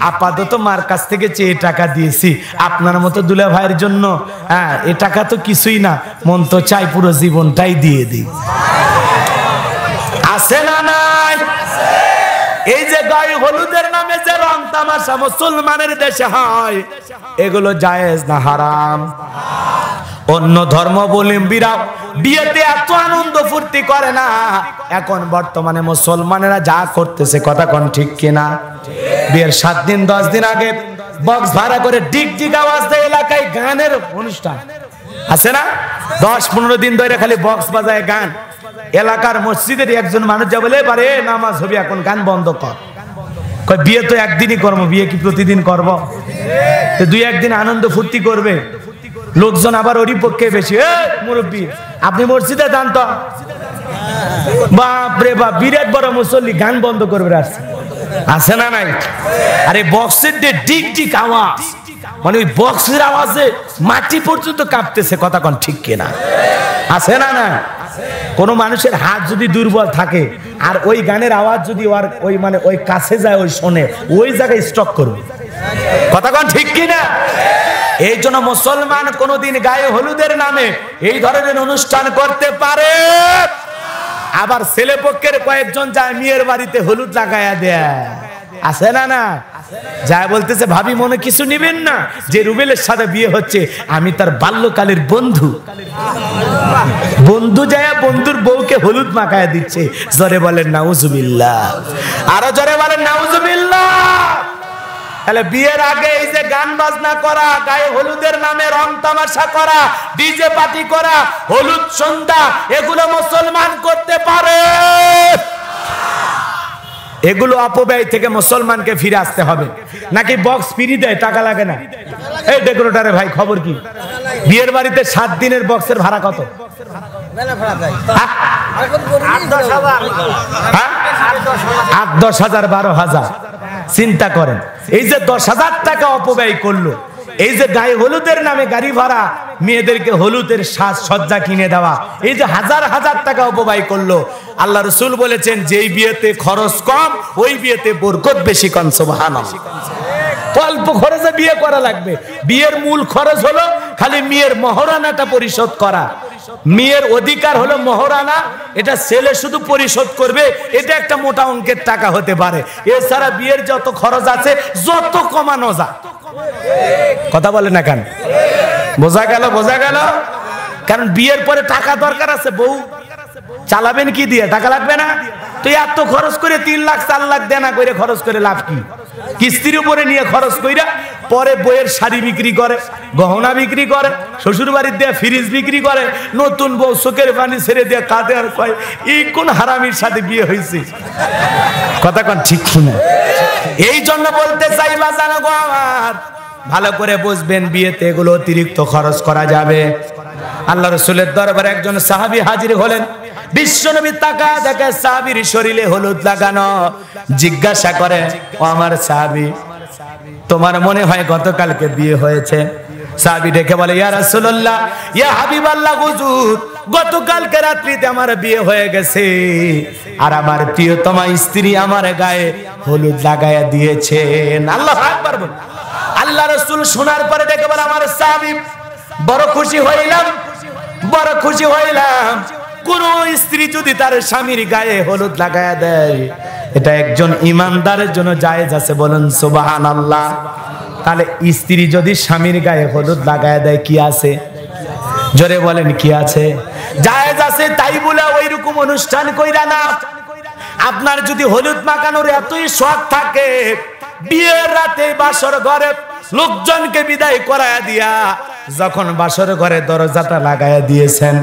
আপাতত মার কাছ থেকে চেয়ে টাকা দিয়েছি, আপনার মতো দুলা ভাইয়ের জন্য হ্যাঁ এ টাকা তো কিছুই না, মন তো চাই পুরো জীবনটাই দিয়ে দিই। আছে না নাই? এই যে গায়ে হলুদের নামে যে রং তামাশা মুসলমানের দেশে হয়, এগুলো জায়েজ না হারাম? অন্য ধর্মাবলম্বীরা বিয়েতে এত আনন্দ ফুর্তি করে না, এখন বর্তমানে মুসলমানেরা যা করতেছে, কথা কোন ঠিক কিনা? বিয়ের 7 দিন 10 দিন আগে বক্স ভাড়া করে ডিগ ডিগ আওয়াজ দেয়, এলাকায় গানের অনুষ্ঠান আছে না? 10-15 দিন ধরে খালি বক্স বাজায় গান। এলাকার মসজিদের একজন মানুষ যা বলে পারে নামাজ হবে এখন, গান বন্ধ কর। কয় বিয়ে তো একদিনই করবো, বিয়ে কি প্রতিদিন করব? তো 2-1 দিন আনন্দ ফুর্তি করবে, লোকজন আবার ওরই পক্ষে বেশি। মুরব্বী আপনি মসজিদে যান তো, বাপরে বাপ বিরাট বড় মুসল্লি, গান বন্ধ করবে আসছে, আছে না নাই? আরে বক্সের যে ডিক ডিক আওয়াজ, মানে ওই বক্সের আওয়াজে মাটি পর্যন্ত কাঁপতেছে, কথা কোন ঠিক কিনা? আছে না না? কোন মানুষের হাত যদি দুর্বল থাকে আর ওই গানের আওয়াজ যদি ওই মানে ওই কাছে যায়, ওই শোনে, ওই জায়গায় স্ট্রোক করবে। কথা কোন ঠিক কিনা? এই জন্য মুসলমান কোনদিন গায়ে হলুদের নামে এই ধরনের অনুষ্ঠান করতে পারে। আবার ছেলে পক্ষের কয়েকজন যায় মেয়ের বাড়িতে হলুদ লাগায়া দেয়, আছে না? না যায় বলতেছে ভাবি মনে কিছু নিবেন না, যে রুবেলের সাথে বিয়ে হচ্ছে আমি তার বাল্যকালের বন্ধু। বন্ধু যায় বন্ধুর বউকে হলুদ মাখায়া দিচ্ছে। জোরে বলেন নাউজুবিল্লাহ, আরো জোরে বলেন নাউজুবিল্লাহ। তাহলে বিয়ের আগে এই যে গান বাজনা করা, গায়ে হলুদের নামে রং তামাশা করা, ডিজে পার্টি করা, হলুদ সন্ধ্যা, এগুলো মুসলমান করতে পারে? এগুলো অপব্যয় থেকে মুসলমানকে ফিরে আসতে হবে। নাকি বক্স ফ্রি দেয়, টাকা লাগে না? এই ডেকোরেটরে ভাই খবর কি? বিয়ের বাড়িতে 7 দিনের বক্সের ভাড়া কত? 8-10,000 12,000। চিন্তা করেন, এই যে 10,000 টাকা অপব্যয় করলো, এই যে গায়ে হলুদের নামে গাড়ি ভাড়া, মেয়েদেরকে হলুদের সাজসজ্জা কিনে দেওয়া, এই যে হাজার হাজার টাকা অপব্যয় করলো। আল্লাহ রাসূল বলেছেন যেই বিয়েতে খরচ কম ওই বিয়েতে বরকত বেশি। কোন সুবহানাল্লাহ। অল্প খরচে বিয়ে করা লাগবে। বিয়ের মূল খরচ হলো খালি মেয়ের মহরানাটা পরিশোধ করা। মেয়ের অধিকার হলো মহরানা, এটা ছেলে শুধু পরিশোধ করবে। এটা একটা মোটা অঙ্কের টাকা হতে পারে। এছাড়া বিয়ের যত খরচ আছে যত কমানো যায়। কথা বলে না কেন? বোঝা গেল? বোঝা গেল? কারণ বিয়ের পরে টাকা দরকার আছে। বউ চালাবেন কি দিয়ে? টাকা লাগবে না? তো এত খরচ করে 3 লাখ 4 লাখ দেনা করে খরচ করে লাভ কি? কিস্তির উপরে নিয়ে খরচ কইরা পরে বইয়ের শাড়ি বিক্রি করে, গহনা বিক্রি করে, শ্বশুর বাড়ির দিয়ে ফ্রিজ বিক্রি করে, নতুন বউ চোখের পানি ছেড়ে দিয়ে কাঁদে আর কয় এই কোন হারামির সাথে বিয়ে হয়েছে। কথা কোন ঠিক কিনা? এই জন্য বলতে চাই বাজানো গো আমার, ভালো করে বুঝবেন বিয়েতে এগুলো অতিরিক্ত খরচ করা যাবে। আল্লাহ রাসূলের দরবারে একজন সাহাবী হাজির হলেন। বিশ্বনবী তাকায় দেখে সাহাবীর শরীরে হলুদ লাগানো। জিজ্ঞাসা করে, ও আমার সাহাবী, তোমার মনে হয় গতকালকে বিয়ে হয়েছে? সাহাবী ডেকে বলে, ইয়া রাসূলুল্লাহ, ইয়া হাবিবাল্লাহ, হুজুর গতকালকে রাত্রিতে আমার বিয়ে হয়ে গেছে, আর আমার প্রিয়তমা স্ত্রী আমার গায়ে হলুদ লাগায়া দিয়েছেন। আল্লাহু আকবার। আল্লাহ রাসূল শোনার পরে ডেকে বলে, আমার সাহাবী বড় খুশি হইলাম, বড় খুশি হইলাম। কোন স্ত্রী যদি তার স্বামীর গায়ে হলুদ লাগায়া দেয় এটা একজন ইমানদারের জন্য জায়েজ আছে। বলেন সুবহানাল্লাহ। তাহলে স্ত্রী যদি স্বামীর গায়ে হলুদ লাগায়া দেয় কি আছে? জোরে বলেন কি আছে? জায়েজ আছে। তাই বলে ওই রকম অনুষ্ঠান কইরা না। আপনার যদি হলুদ মাখানোর এতই শখ থাকে, বিয়ের রাতে বাসর ঘরে লোকজনকে বিদায় করায়া দিয়া যখন বাসর ঘরে দরজাটা লাগায়া দিয়েছেন,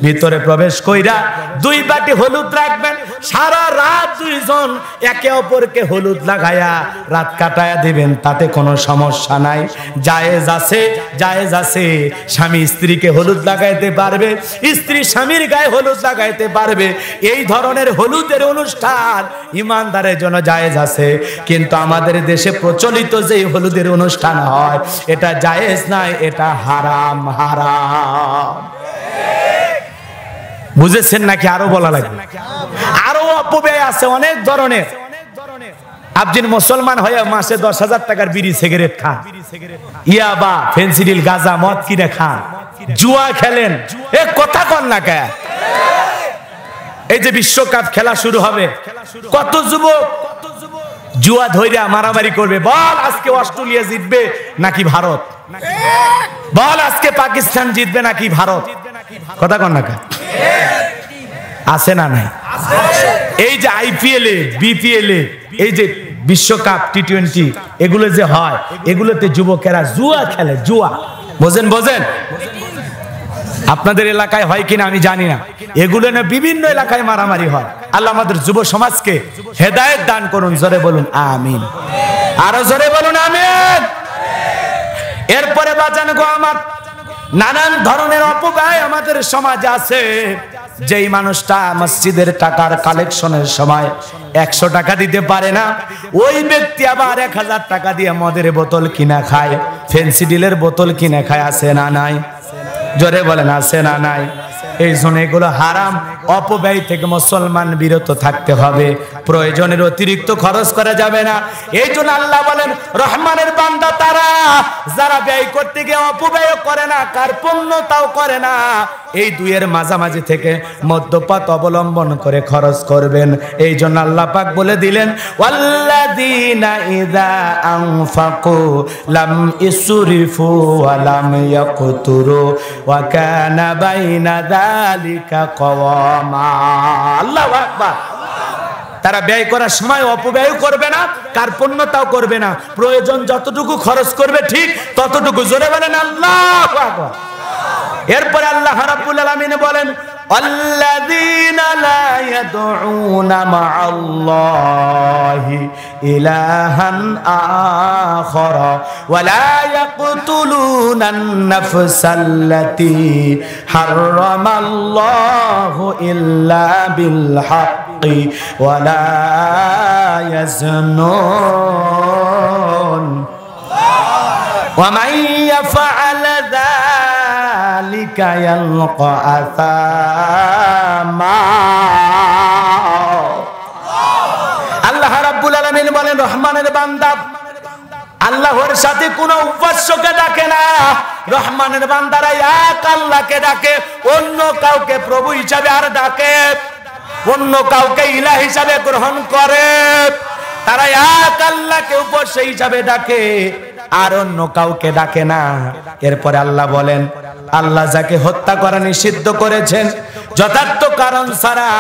ভিতরে প্রবেশ কইরা 2 বাটি হলুদ রাখবেন। সারা রাত 2 জন একে অপরকে হলুদ লাগায়া রাত কাটায়া দিবেন, তাতে কোনো সমস্যা নাই। জায়েজ আছে, জায়েজ আছে। স্বামী স্ত্রীকে হলুদ লাগাইতে পারবে, স্ত্রী স্বামীর গায়ে হলুদ লাগাইতে পারবে। এই ধরনের হলুদের অনুষ্ঠান ইমানদারের জন্য জায়েজ আছে। কিন্তু আমাদের দেশে প্রচলিত যে হলুদের অনুষ্ঠান হয় এটা জায়েজ নাই, এটা হারাম। হারাম। বুঝেছেন নাকি? আরো বলা লাগবে। আরো অপব্যয় আছে অনেক ধরনের। আপনি মুসলমান হয়ে মাসে 10,000 টাকার বিড়ি সিগারেট খান, ইয়াবা ফেন্সিডিল গাঁজা মদ কিনে খান, জুয়া খেলেন, এ কথা কন না কে? এই যে বিশ্বকাপ খেলা শুরু হবে, কত যুবক জুয়া ধইরা মারামারি করবে। বল আজকে অস্ট্রেলিয়া জিতবে নাকি ভারত? বল আজকে পাকিস্তান জিতবে নাকি ভারত? কথা কন না কে? আছে না নাই? এই যে IPL এ, BPL এ, এই যে বিশ্বকাপ T20 এগুলো যে হয়, এগুলোতে যুবকেরা জুয়া খেলে। জুয়া বোঝেন? বোঝেন? আপনাদের এলাকায় হয় কিনা আমি জানি না। এগুলো না বিভিন্ন এলাকায় মারামারি হয়। আল্লাহ আমাদের যুব সমাজকে হেদায়েত দান করুন। জোরে বলুন আমিন। আরো জোরে বলুন আমিন। এরপরে বাজান গো আমার, নানান ধরনের অপব্যয় আমাদের সমাজে আছে। যেই মানুষটা মসজিদের টাকার কালেকশনের সময় 100 টাকা দিতে পারে না, ওই ব্যক্তি আবার 1000 টাকা দিয়ে মদের বোতল কিনা খায়, ফেন্সিডিলের বোতল কিনে খায়। আছে না নাই? জোরে বলেন আছে না নাই? এই জন্য এগুলো হারাম, অপব্যয় থেকে মুসলমান বিরত থাকতে হবে, প্রয়োজনের অতিরিক্ত খরচ করা যাবে না। এই জন্য আল্লাহ বলেন রহমানের বান্দা তারা যারা ব্যয় করতে গিয়ে অপব্যয় করে না, কার্পণ্যতাও করে না, এই দুইয়ের মাঝামাঝি থেকে মধ্যপথ অবলম্বন করে খরচ করবেন। এই জন্য আল্লাহ পাক বলে দিলেন ওয়াল্লাযীনা ইযা আনফাকু লাম ইসরিফু ওয়া লাম ইয়াকতুরু ওয়া কানা বাইনা যালিকা কওয়ামা। আল্লাহু আকবার। তারা ব্যয় করার সময় অপব্যয় করবে না, কার্পণ্যতাও করবে না, প্রয়োজন যতটুকু খরচ করবে ঠিক ততটুকু। জোরে বলেন আল্লাহু আকবার। এরপরে আল্লাহ রাব্বুল আলামিন বলেন আল্লাযীনা লা ইয়াদউনা মা'আল্লাহি ইলাহান আখারা ওয়া লা ইয়াকতুলুনান নাফসাল্লাতী হারামাল্লাহু ইল্লা বিল হাক্কি ওয়া লা ইয়াজনুন ওয়া মান ইয়াফআল যালিকা ইয়ালকা আসামা। আল্লাহ রাব্বুল আলামিন বলেন রহমানের বান্দা আল্লাহর সাথে কোনো উপাস্যকে ডাকে না, রহমানের বান্দারা এক আল্লাহকে ডাকে, অন্য কাউকে প্রভু হিসাবে আর ডাকে, অন্য কাউকে ইলাহ হিসাবে গ্রহণ করে। তারা এক আল্লাহকে উপাস্য হিসাবে ডাকে, আর অন্য কাউকে ডাকে না। এরপরে আল্লাহ বলেন আল্লাহ যাকে হত্যা করা নিষিদ্ধ করেছেন যথার্থ কারণ ছাড়া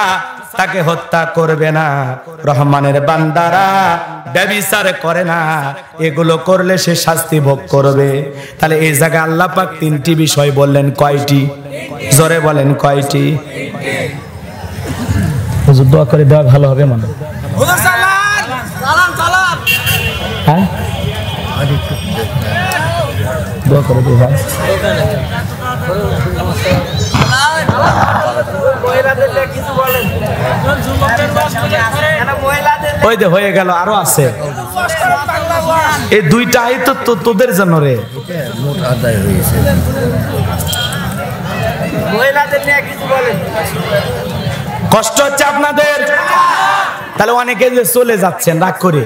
তাকে হত্যা করবে না। রহমানের বান্দারা ব্যভিচার করে না, এগুলো করলে সে শাস্তি ভোগ করবে। তাহলে এই জায়গায় আল্লাহ পাক তিনটি বিষয় বললেন। কয়টি? জোরে বলেন কয়টি? হুজুর দোয়া করে দেওয়া ভালো হবে মনে। হুজুর সালাম সালাম সালাম। হ্যাঁ দোয়া করে দিও ভাই। ওই যে হয়ে গেল, আরো আছে। এই দুইটা আয়াত তো তোদের জন্য রে। কষ্ট হচ্ছে আপনাদের? তাহলে অনেকে যে চলে যাচ্ছেন রাগ করে।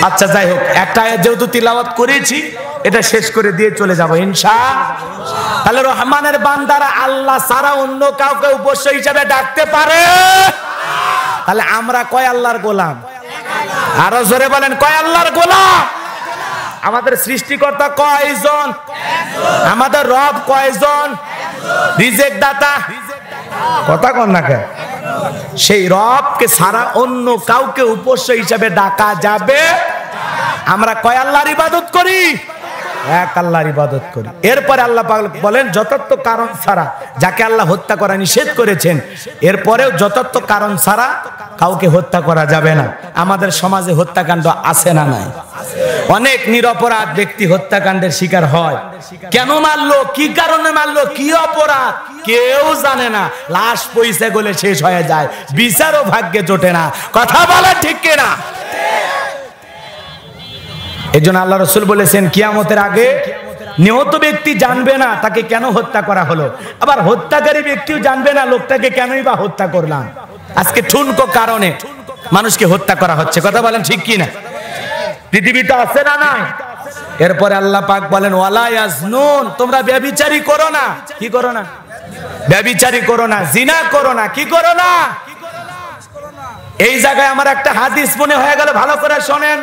আচ্ছা যাই হোক, একটা আয়াত যেহেতু তিলাওয়াত করেছি এটা শেষ করে দিয়ে চলে যাব ইনশাআল্লাহ। তাহলে রহমানের বান্দারা আল্লাহ ছাড়া অন্য কাউকে উপাস্য হিসেবে ডাকতে পারে? তাহলে আমরা কয় আল্লাহর গোলাম? আরো জোরে বলেন কয় আল্লাহর গোলাম? আমাদের সৃষ্টিকর্তা কয়জন? আমাদের রব কয়জন? রিজিক দাতা কথা কন না কেন? সেই রবকে ছাড়া অন্য কাউকে উপাস্য হিসেবে ডাকা যাবে? আমরা কয় আল্লাহর ইবাদত করি? এক আল্লাহর ইবাদত করি। এরপরে আল্লাহ পাক বলেন যথার্থ কারণ ছাড়া যাকে আল্লাহ হত্যা করা নিষেধ করেছেন, এরপরেও যথার্থ কারণ ছাড়া কাউকে হত্যা করা যাবে না। আমাদের সমাজে হত্যাকাণ্ড আছে না নাই? অনেক নিরপরাধ ব্যক্তি হত্যাকাণ্ডের শিকার হয়। কেন মারলো, কি কারণে মারলো, কি অপরাধ কেউ জানে না। লাশ পয়সা গলে শেষ হয়ে যায়, বিচারও ভাগ্যে জোটে না। কথা বলে ঠিক কিনা? এই জন্য আল্লাহ রাসূল বলেছেন কিয়ামতের আগে নিহত ব্যক্তি জানবে না তাকে কেন হত্যা করা হলো, আবার হত্যাকারী ব্যক্তিও জানবে না লোকটাকে কেনই বা হত্যা করলাম। আজকে ঠুনকো কারণে মানুষকে হত্যা করা হচ্ছে। কথা বলেন ঠিক কিনা? পৃথিবীতে আছে না নাই? এরপরে আল্লাহ পাক বলেন ওয়ালা ইয়াজনুন, তোমরা ব্যভিচারী করো না। কি করো না? ব্যভিচারী করো না, জিনা করো না। কি করো না? এই জায়গায় আমার একটা হাদিস মনে হয়ে গেল, ভালো করে শোনেন।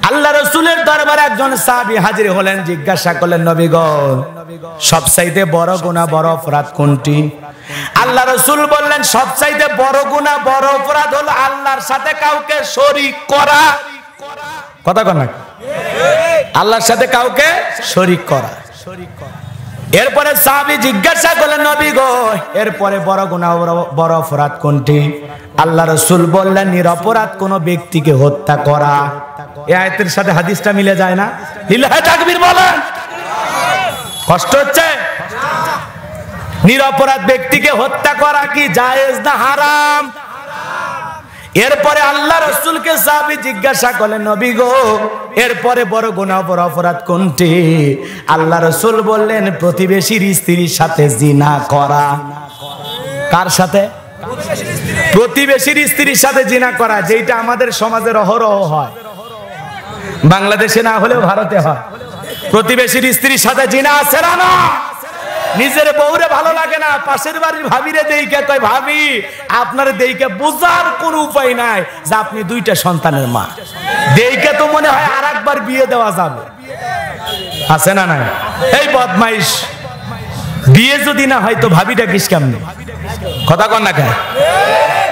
আল্লাহ রাসূলের দরবারে একজন সাহাবী হাজির হলেন, জিজ্ঞাসা করলেন নবী গো সবচাইতে বড় গুনাহ বড় অপরাধ কোনটি? আল্লাহ রাসূল বললেন সবচাইতে বড় গুনাহ বড় অপরাধ হলো আল্লাহর সাথে কাউকে শরীক করা। কথা কন না? আল্লাহর সাথে কাউকে শরীক করা। এরপরে সাহাবী জিজ্ঞাসা করলেন নবী গো এরপরে বড় গুনাহ বড় অপরাধ কোনটি? আল্লাহ রাসূল বললেন নিরপরাধ কোন ব্যক্তিকে হত্যা করা। এই আয়াতের সাথে হাদিসটা মিলে যায় না? লিল্লাহি তাকবীর বলেন। কষ্ট হচ্ছে? নিরপরাধ ব্যক্তিকে হত্যা করা কি জায়েজ না হারাম? এরপরে আল্লাহ রাসূলকে সাহাবী জিজ্ঞাসা করলেন, নবী গো, এরপরে বড় গুনাহ বড় অপরাধ কোনটি? আল্লাহ রাসূল বললেন, প্রতিবেশীর স্ত্রীর সাথে জিনা করা। কার সাথে? প্রতিবেশীর স্ত্রীর সাথে জিনা করা, যেটা আমাদের সমাজে অহরহ হয়। বাংলাদেশে না হলেও ভারতে হয়। প্রতিবেশীর স্ত্রীর সাথে জিনা আছে না? নিজের বউরে ভালো লাগে না, পাশের বাড়ির ভাবিরে দেইকে কয়, ভাবি আপনার দেইকে বোঝার কোন উপায় নাই যে আপনি দুইটা সন্তানের মা। দেইকে তো মনে হয় আরেকবার বিয়ে দেওয়া যাবে। আছে না নাই? এই বদমাইশ, বিয়ে যদি না হয় তো ভাবিটা কিস কেমনে? কথা কন না কেন?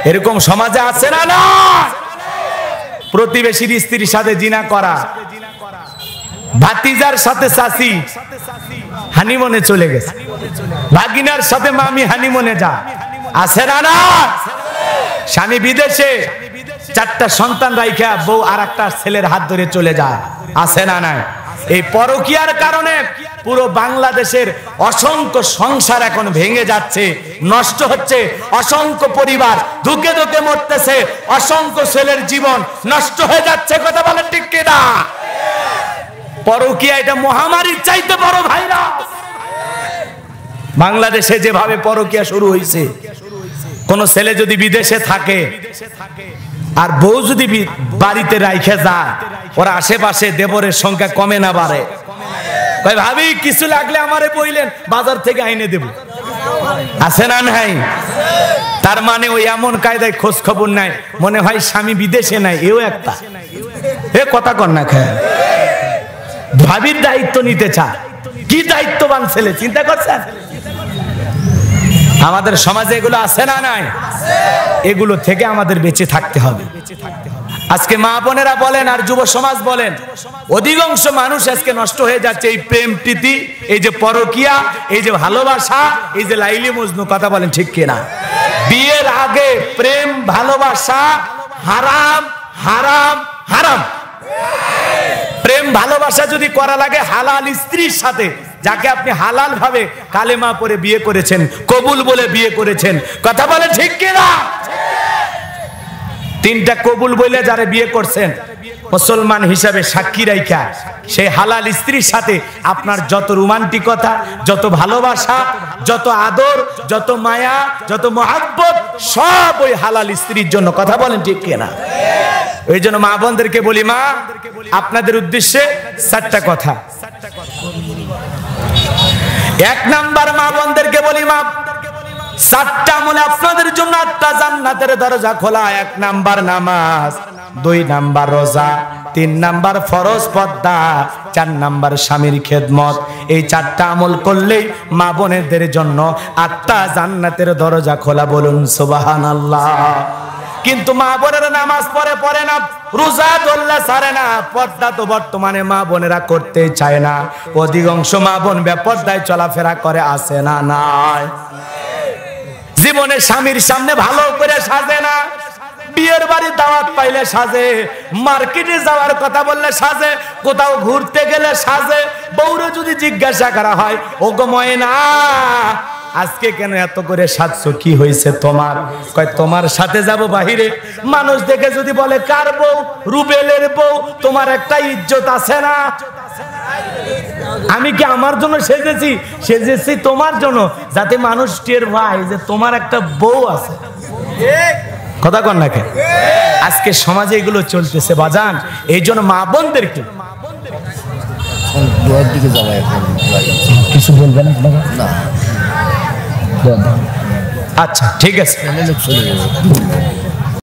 এরকম সমাজে আছে না? না, প্রতিবেশীর স্ত্রীর সাথে জিনা করা। ভাতিজার সাথে চাচি হানিমুনে চলে গেছে, ভাগিনার সাথে মামি হানিমুনে যা। আছে না? না, স্বামী বিদেশে, 4টা সন্তান রাইখা বউ আর একটা ছেলের হাত ধরে চলে যায়। আছে না? নাই? এই পরকীয়ার কারণে পুরো বাংলাদেশের অসংখ্য সংসার এখন ভেঙে যাচ্ছে, নষ্ট হচ্ছে। অসংখ্য পরিবার ধুকে ধুকে মরতেছে, অসংখ্য ছেলের জীবন নষ্ট হয়ে যাচ্ছে। কথা বলেন ঠিক কিনা? পরকীয়া এটা মহামারীর চাইতে বড় ভাইরাস। বাংলাদেশে যেভাবে পরকীয়া শুরু হয়েছে, কোন ছেলে যদি বিদেশে থাকে আর বউ যদি বাড়িতে রাইখে যায়, ওরা আশেপাশে দেবরের সংখ্যা কমে না বাড়ে। ভাই ভাবি কিছু লাগলে আমারে বইলেন, বাজার থেকে আইনে দেব। আছে না? নাই? তার মানে ওই এমন কায়দায় খোঁজ খবর নাই, মনে হয় স্বামী বিদেশে নাই। এও একটা কথা কর না খায়। ভাবির দায়িত্ব নিতে চায়, কি দায়িত্ববান ছেলে চিন্তা করছেন? আমাদের সমাজে এগুলো আছে না? নাই? এগুলো থেকে আমাদের বেঁচে থাকতে হবে। আজকে মা বোনেরা বলেন আর যুব সমাজ বলেন, অধিকাংশ মানুষ আজকে নষ্ট হয়ে যাচ্ছে এই প্রেম প্রীতি, এই যে পরকীয়া, এই যে ভালোবাসা, এই যে লাইলি মজনু। কথা বলেন ঠিক কিনা? বিয়ের আগে প্রেম ভালোবাসা হারাম, হারাম, হারাম। প্রেম ভালোবাসা যদি করা লাগে হালাল স্ত্রীর সাথে, যাকে আপনি হালাল ভাবে কালেমা পড়ে বিয়ে করেছেন, কবুল বলে বিয়ে করেছেন। কথা বলে ঠিক কিনা? 3টা কবুল বলে যারা বিয়ে করছেন, মুসলমান হিসাবে সাক্ষী রাইখা সেই হালাল স্ত্রীর সাথে আপনার যত রোমান্টিকতা, যত ভালোবাসা, যত আদর, যত মায়া, যত মহাব্বত, সব ওই হালাল স্ত্রীর জন্য। কথা বলেন ঠিক কিনা? ওই জন্য মা বোনদেরকে বলি, মা আপনাদের উদ্দেশ্যে 4টা কথা। 1 নাম্বার, মা বোনদেরকে বলি, মা 4টা আমলে আপনাদের জন্য 8টা জান্নাতের দরজা খোলা। 1 নাম্বার নামাজ, 2 নাম্বার রোজা, 3 নাম্বার ফরজ পর্দা, 4 নাম্বার স্বামীর খেদমত। এই 4টা আমল করলেই মা বোনেদের জন্য 8টা জান্নাতের দরজা খোলা। বলুন সুবহানাল্লাহ। কিন্তু মা বোনেরা নামাজ পড়ে না, রোজা ধরলে ছাড়ে না, পর্দা তো বর্তমানে মা বোনেরা করতে চায় না। অধিকাংশ মা বোন বেপর্দায় চলাফেরা করে। আছে না? নাই? জীবনে স্বামীর সামনে ভালো করে সাজে না, বিয়ের বাড়ি দাওয়াত পাইলে সাজে, মার্কেটে যাওয়ার কথা বললে সাজে, কোথাও ঘুরতে গেলে সাজে। বউরে যদি জিজ্ঞাসা করা হয়, ও গো ময়না, আজকে কেন এত করে সাজছো, কি হয়েছে তোমার? কয় তোমার সাথে যাব বাহিরে। মানুষ দেখে যদি বলে কার বউ? রুবেলের বউ। তোমার একটা ইজ্জত আছে না? আমি কি আমার জন্য সেজেছি? সেজেছি তোমার জন্য, যাতে মানুষ টের পায় যে তোমার একটা বউ আছে। কথা কন না কেন? আজকে সমাজে এগুলো চলতেছে বাজান। এই জন্য মা বোনদেরকে কিছু বলবেন আপনারা? না, আচ্ছা ঠিক আছে।